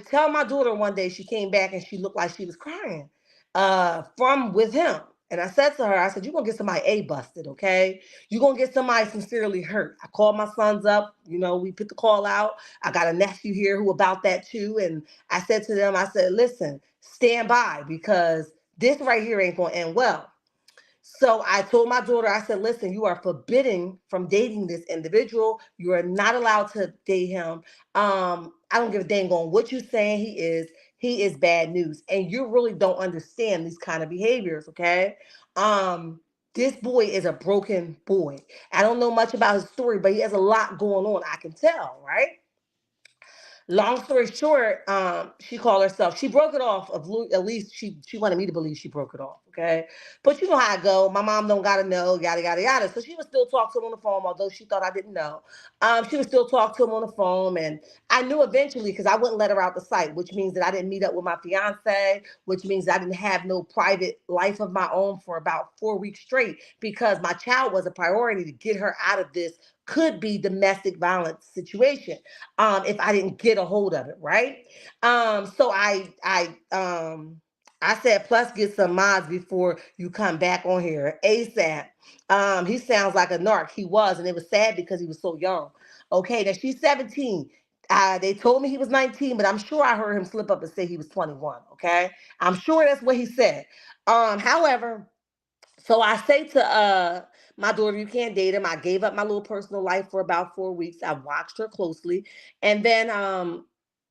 tell my daughter one day she came back and she looked like she was crying from with him. And I said to her, I said, "You're gonna get somebody A busted, okay? You're gonna get somebody sincerely hurt." I called my sons up, we put the call out. I got a nephew here who about that too. And I said to them, I said, "Listen, stand by because this right here ain't gonna end well." So I told my daughter, I said, "Listen, you are forbidden from dating this individual. You are not allowed to date him. I don't give a dang on what you're saying he is. He is bad news. And you really don't understand these kind of behaviors, okay? This boy is a broken boy. I don't know much about his story, but he has a lot going on. I can tell, right?" Long story short, she called herself. She broke it off. At least she wanted me to believe she broke it off. Okay, but you know how I go. My mom don't gotta know. Yada yada yada. So she would still talk to him on the phone, although she thought I didn't know. She would still talk to him on the phone, and I knew eventually because I wouldn't let her out the sight, which means that I didn't meet up with my fiance, which means I didn't have no private life of my own for about 4 weeks straight because my child was a priority to get her out of this could be domestic violence situation if I didn't get a hold of it, right? So I said, plus get some mods before you come back on here ASAP. He sounds like a narc. He was, and it was sad because he was so young. Okay, now she's 17. They told me he was 19, but I'm sure I heard him slip up and say he was 21. Okay, I'm sure that's what he said. However, so I say to my daughter, "You can't date him." I gave up my little personal life for about 4 weeks. I watched her closely. And then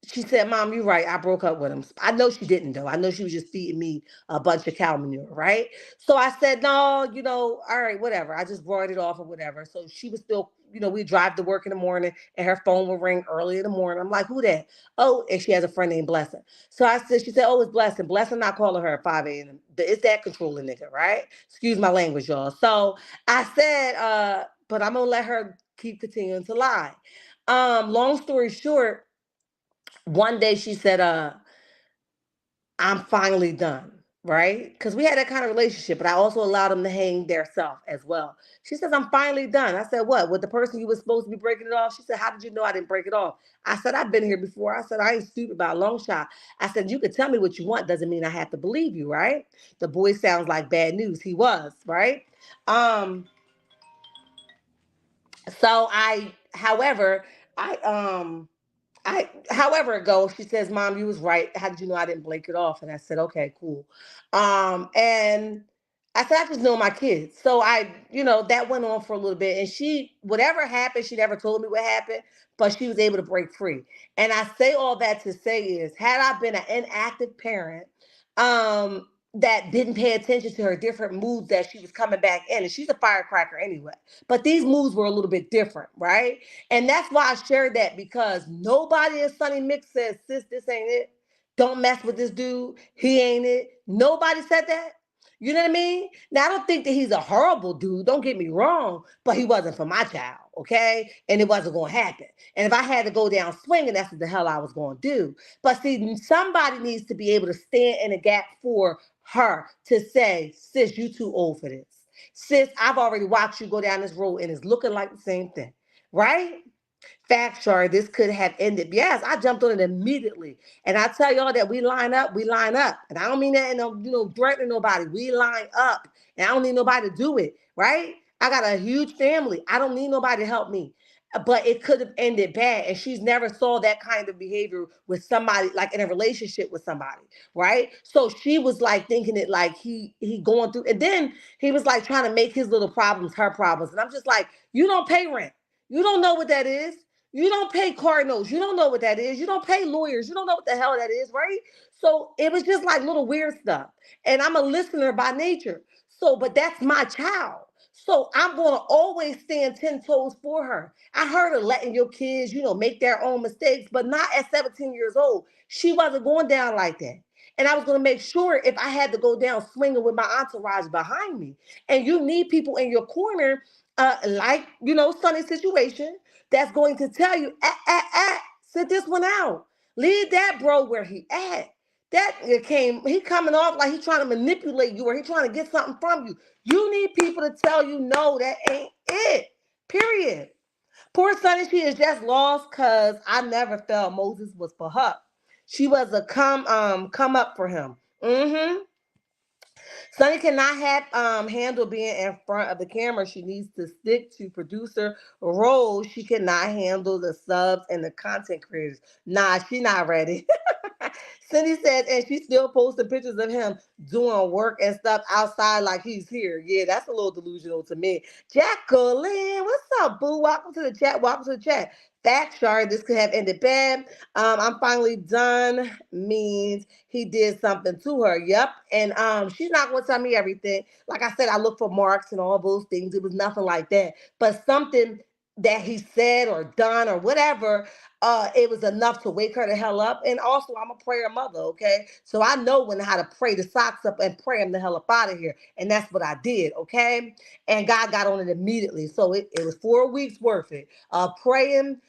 she said, "Mom, you're right. I broke up with him." I know she didn't though. I know she was just feeding me a bunch of cow manure, right? So I said, "No, all right, whatever." I just brought it off or whatever. So she was still, we drive to work in the morning and her phone would ring early in the morning. I'm like, "Who that?" "Oh," and she has a friend named Blessing. So she said, "Oh, it's Blessing." Blessing not calling her at 5 a.m. It's that controlling nigga, right? Excuse my language, y'all. So I said, but I'm gonna let her keep continuing to lie. Long story short, one day she said, "I'm finally done." Right? Because we had that kind of relationship, but I also allowed them to hang their self as well. She says, "I'm finally done." I said, "What? With the person you were supposed to be breaking it off?" She said, "How did you know I didn't break it off?" I said, "I've been here before." I said, "I ain't stupid by a long shot." I said, "You could tell me what you want. Doesn't mean I have to believe you, right?" The boy sounds like bad news. He was, right? Um, so however, I however it goes, she says, "Mom, you was right. How did you know I didn't blink it off?" And I said, "Okay, cool." And I said, "I just know my kids." So that went on for a little bit. And whatever happened, she never told me what happened, but she was able to break free. And I say all that to say is, had I been an inactive parent, that didn't pay attention to her different moods that she was coming back in, and she's a firecracker anyway. But these moves were a little bit different, right? And that's why I shared that because nobody in Sunny Mix says, "Sis, this ain't it. Don't mess with this dude. He ain't it." Nobody said that. You know what I mean? Now, I don't think that he's a horrible dude. Don't get me wrong, but he wasn't for my child, okay? And it wasn't going to happen. And if I had to go down swinging, that's what the hell I was going to do. But see, somebody needs to be able to stand in a gap for her to say, "Sis, you too old for this. Sis, I've already watched you go down this road and it's looking like the same thing." Right? Fact, Shari, this could have ended. Yes, I jumped on it immediately. And I tell y'all that we line up, we line up. And I don't mean that in threatening nobody. We line up. And I don't need nobody to do it, right? I got a huge family. I don't need nobody to help me. But it could have ended bad. And she's never saw that kind of behavior with somebody, like in a relationship with somebody, right? So she was like thinking it like he going through. And then he was like trying to make his little problems her problems. And I'm just like, you don't pay rent. You don't know what that is. You don't pay car notes. You don't know what that is. You don't pay lawyers. You don't know what the hell that is, right? So it was just like little weird stuff. And I'm a listener by nature. So, but that's my child. So I'm going to always stand 10 toes for her. I heard her letting your kids, make their own mistakes, but not at 17 years old. She wasn't going down like that. And I was going to make sure if I had to go down swinging with my entourage behind me. And you need people in your corner, like, Sunny's situation, that's going to tell you, sit this one out. Leave that bro where he at. He coming off like he trying to manipulate you or he trying to get something from you. You need people to tell you no, that ain't it. Period. Poor Sonny, she is just lost because I never felt Moses was for her. She was a come up for him. Mm-hmm. Sunny cannot have handle being in front of the camera. She needs to stick to producer roles. She cannot handle the subs and the content creators. Nah, she not ready. Cindy says, and she's still posting pictures of him doing work and stuff outside like he's here. Yeah, that's a little delusional to me. Jacqueline, what's up, boo? Welcome to the chat. Welcome to the chat. Fact, Shard, this could have ended bad. I'm finally done means he did something to her. Yep. And she's not going to tell me everything. Like I said, I look for marks and all those things. It was nothing like that. But something that he said or done or whatever, it was enough to wake her the hell up. And also, I'm a prayer mother, okay? So I know how to pray the socks up and pray him the hell up out of here. And that's what I did, okay? And God got on it immediately. So it was 4 weeks worth it. Praying,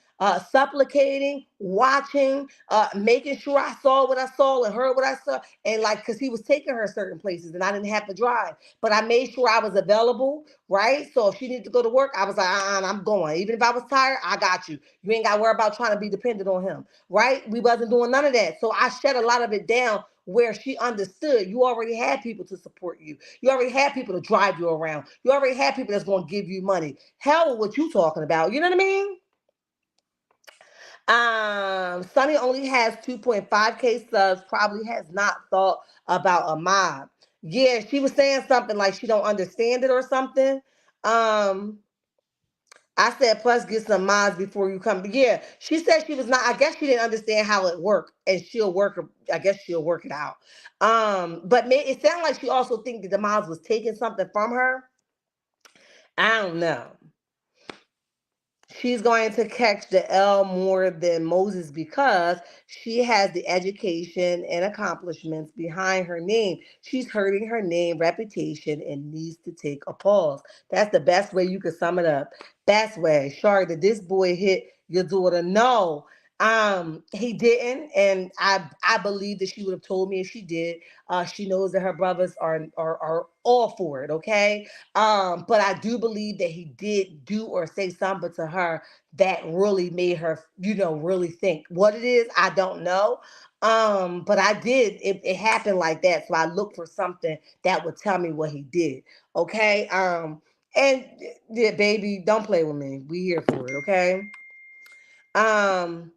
supplicating, watching, making sure I saw what I saw and heard what I saw. And like, because he was taking her certain places and I didn't have to drive. But I made sure I was available, right? So if she needed to go to work, I was like, I'm going. Even if I was tired, I got you. You ain't got to worry about trying to be dependent on him, right? We wasn't doing none of that. So I shut a lot of it down where she understood you already had people to support you. You already had people to drive you around. You already had people that's going to give you money. Hell, what you talking about? You know what I mean? Sunny only has 2.5K subs, probably has not thought about a mob. Yeah, she was saying something like she don't understand it or something. Um, I said, plus get some mods before you come. Yeah, she said she was not. I guess she didn't understand how it worked, and she'll work. I guess she'll work it out. But it sounded like she also think that the mods was taking something from her. I don't know. She's going to catch the L more than Moses because she has the education and accomplishments behind her name. She's hurting her name, reputation, and needs to take a pause. That's the best way you could sum it up. Best way. Shari, did this boy hit your daughter? No. He didn't, and I believe that she would have told me if she did. She knows that her brothers are all for it, okay? But I do believe that he did do or say something to her that really made her, really think. What it is, I don't know. But I did. It happened like that, so I looked for something that would tell me what he did. Okay. And yeah, baby, don't play with me. We here for it. Okay. Um,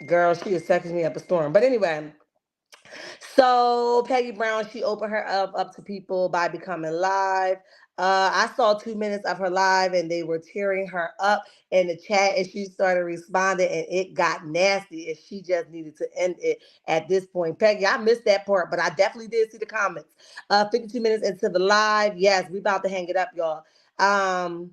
Girl, she is sucking me up a storm. But anyway. So Peggy Brown, she opened her up to people by becoming live. I saw 2 minutes of her live and they were tearing her up in the chat and she started responding and it got nasty and she just needed to end it at this point. Peggy, I missed that part, but I definitely did see the comments. 52 minutes into the live. Yes, we about to hang it up, y'all. Um,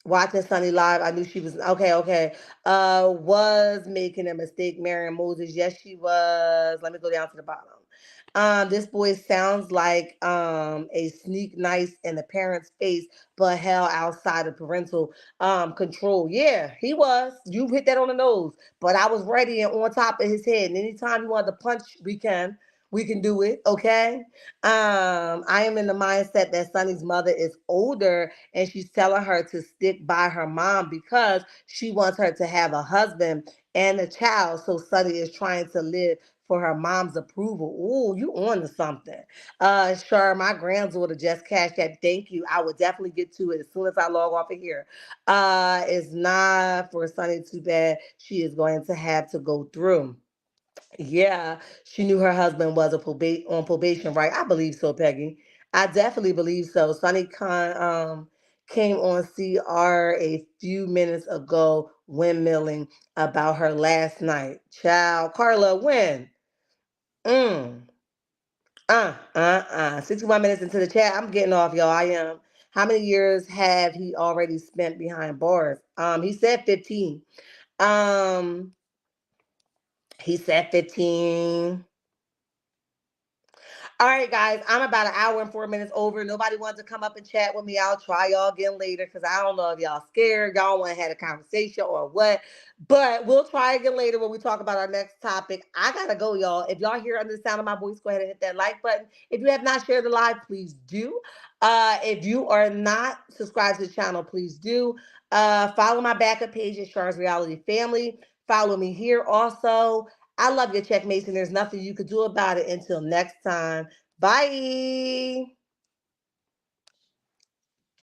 Watching Sunny live, I knew she was okay. Was making a mistake, marrying Moses. Yes, she was. Let me go down to the bottom. This boy sounds like a sneak nice in the parent's face, but hell outside of parental control. Yeah, he was. You hit that on the nose. But I was ready and on top of his head. And anytime you want to punch, we can do it. Okay. I am in the mindset that Sunny's mother is older and she's telling her to stick by her mom because she wants her to have a husband and a child. So Sunny is trying to live for her mom's approval. Ooh, you on to something. Sure, my granddaughter just cashed that. Thank you. I will definitely get to it as soon as I log off of here. It's not for Sunny too bad. She is going to have to go through. Yeah, she knew her husband was on probation, right? I believe so, Peggy. I definitely believe so. Sonny Khan came on CR a few minutes ago, windmilling about her last night. Child, Carla, when? Mm. 61 minutes into the chat. I'm getting off, y'all. I am. How many years have he already spent behind bars? He said 15. Um, he said 15. All right, guys, I'm about an hour and 4 minutes over. Nobody wants to come up and chat with me. I'll try y'all again later because I don't know if y'all scared, y'all want to have a conversation or what. But we'll try again later when we talk about our next topic. I gotta go, y'all. If y'all hear under the sound of my voice, go ahead and hit that like button. If you have not shared the live, please do. If you are not subscribed to the channel, please do. Follow my backup page at Char's Reality Family. Follow me here also. I love your checkmates, and there's nothing you could do about it. Until next time, bye.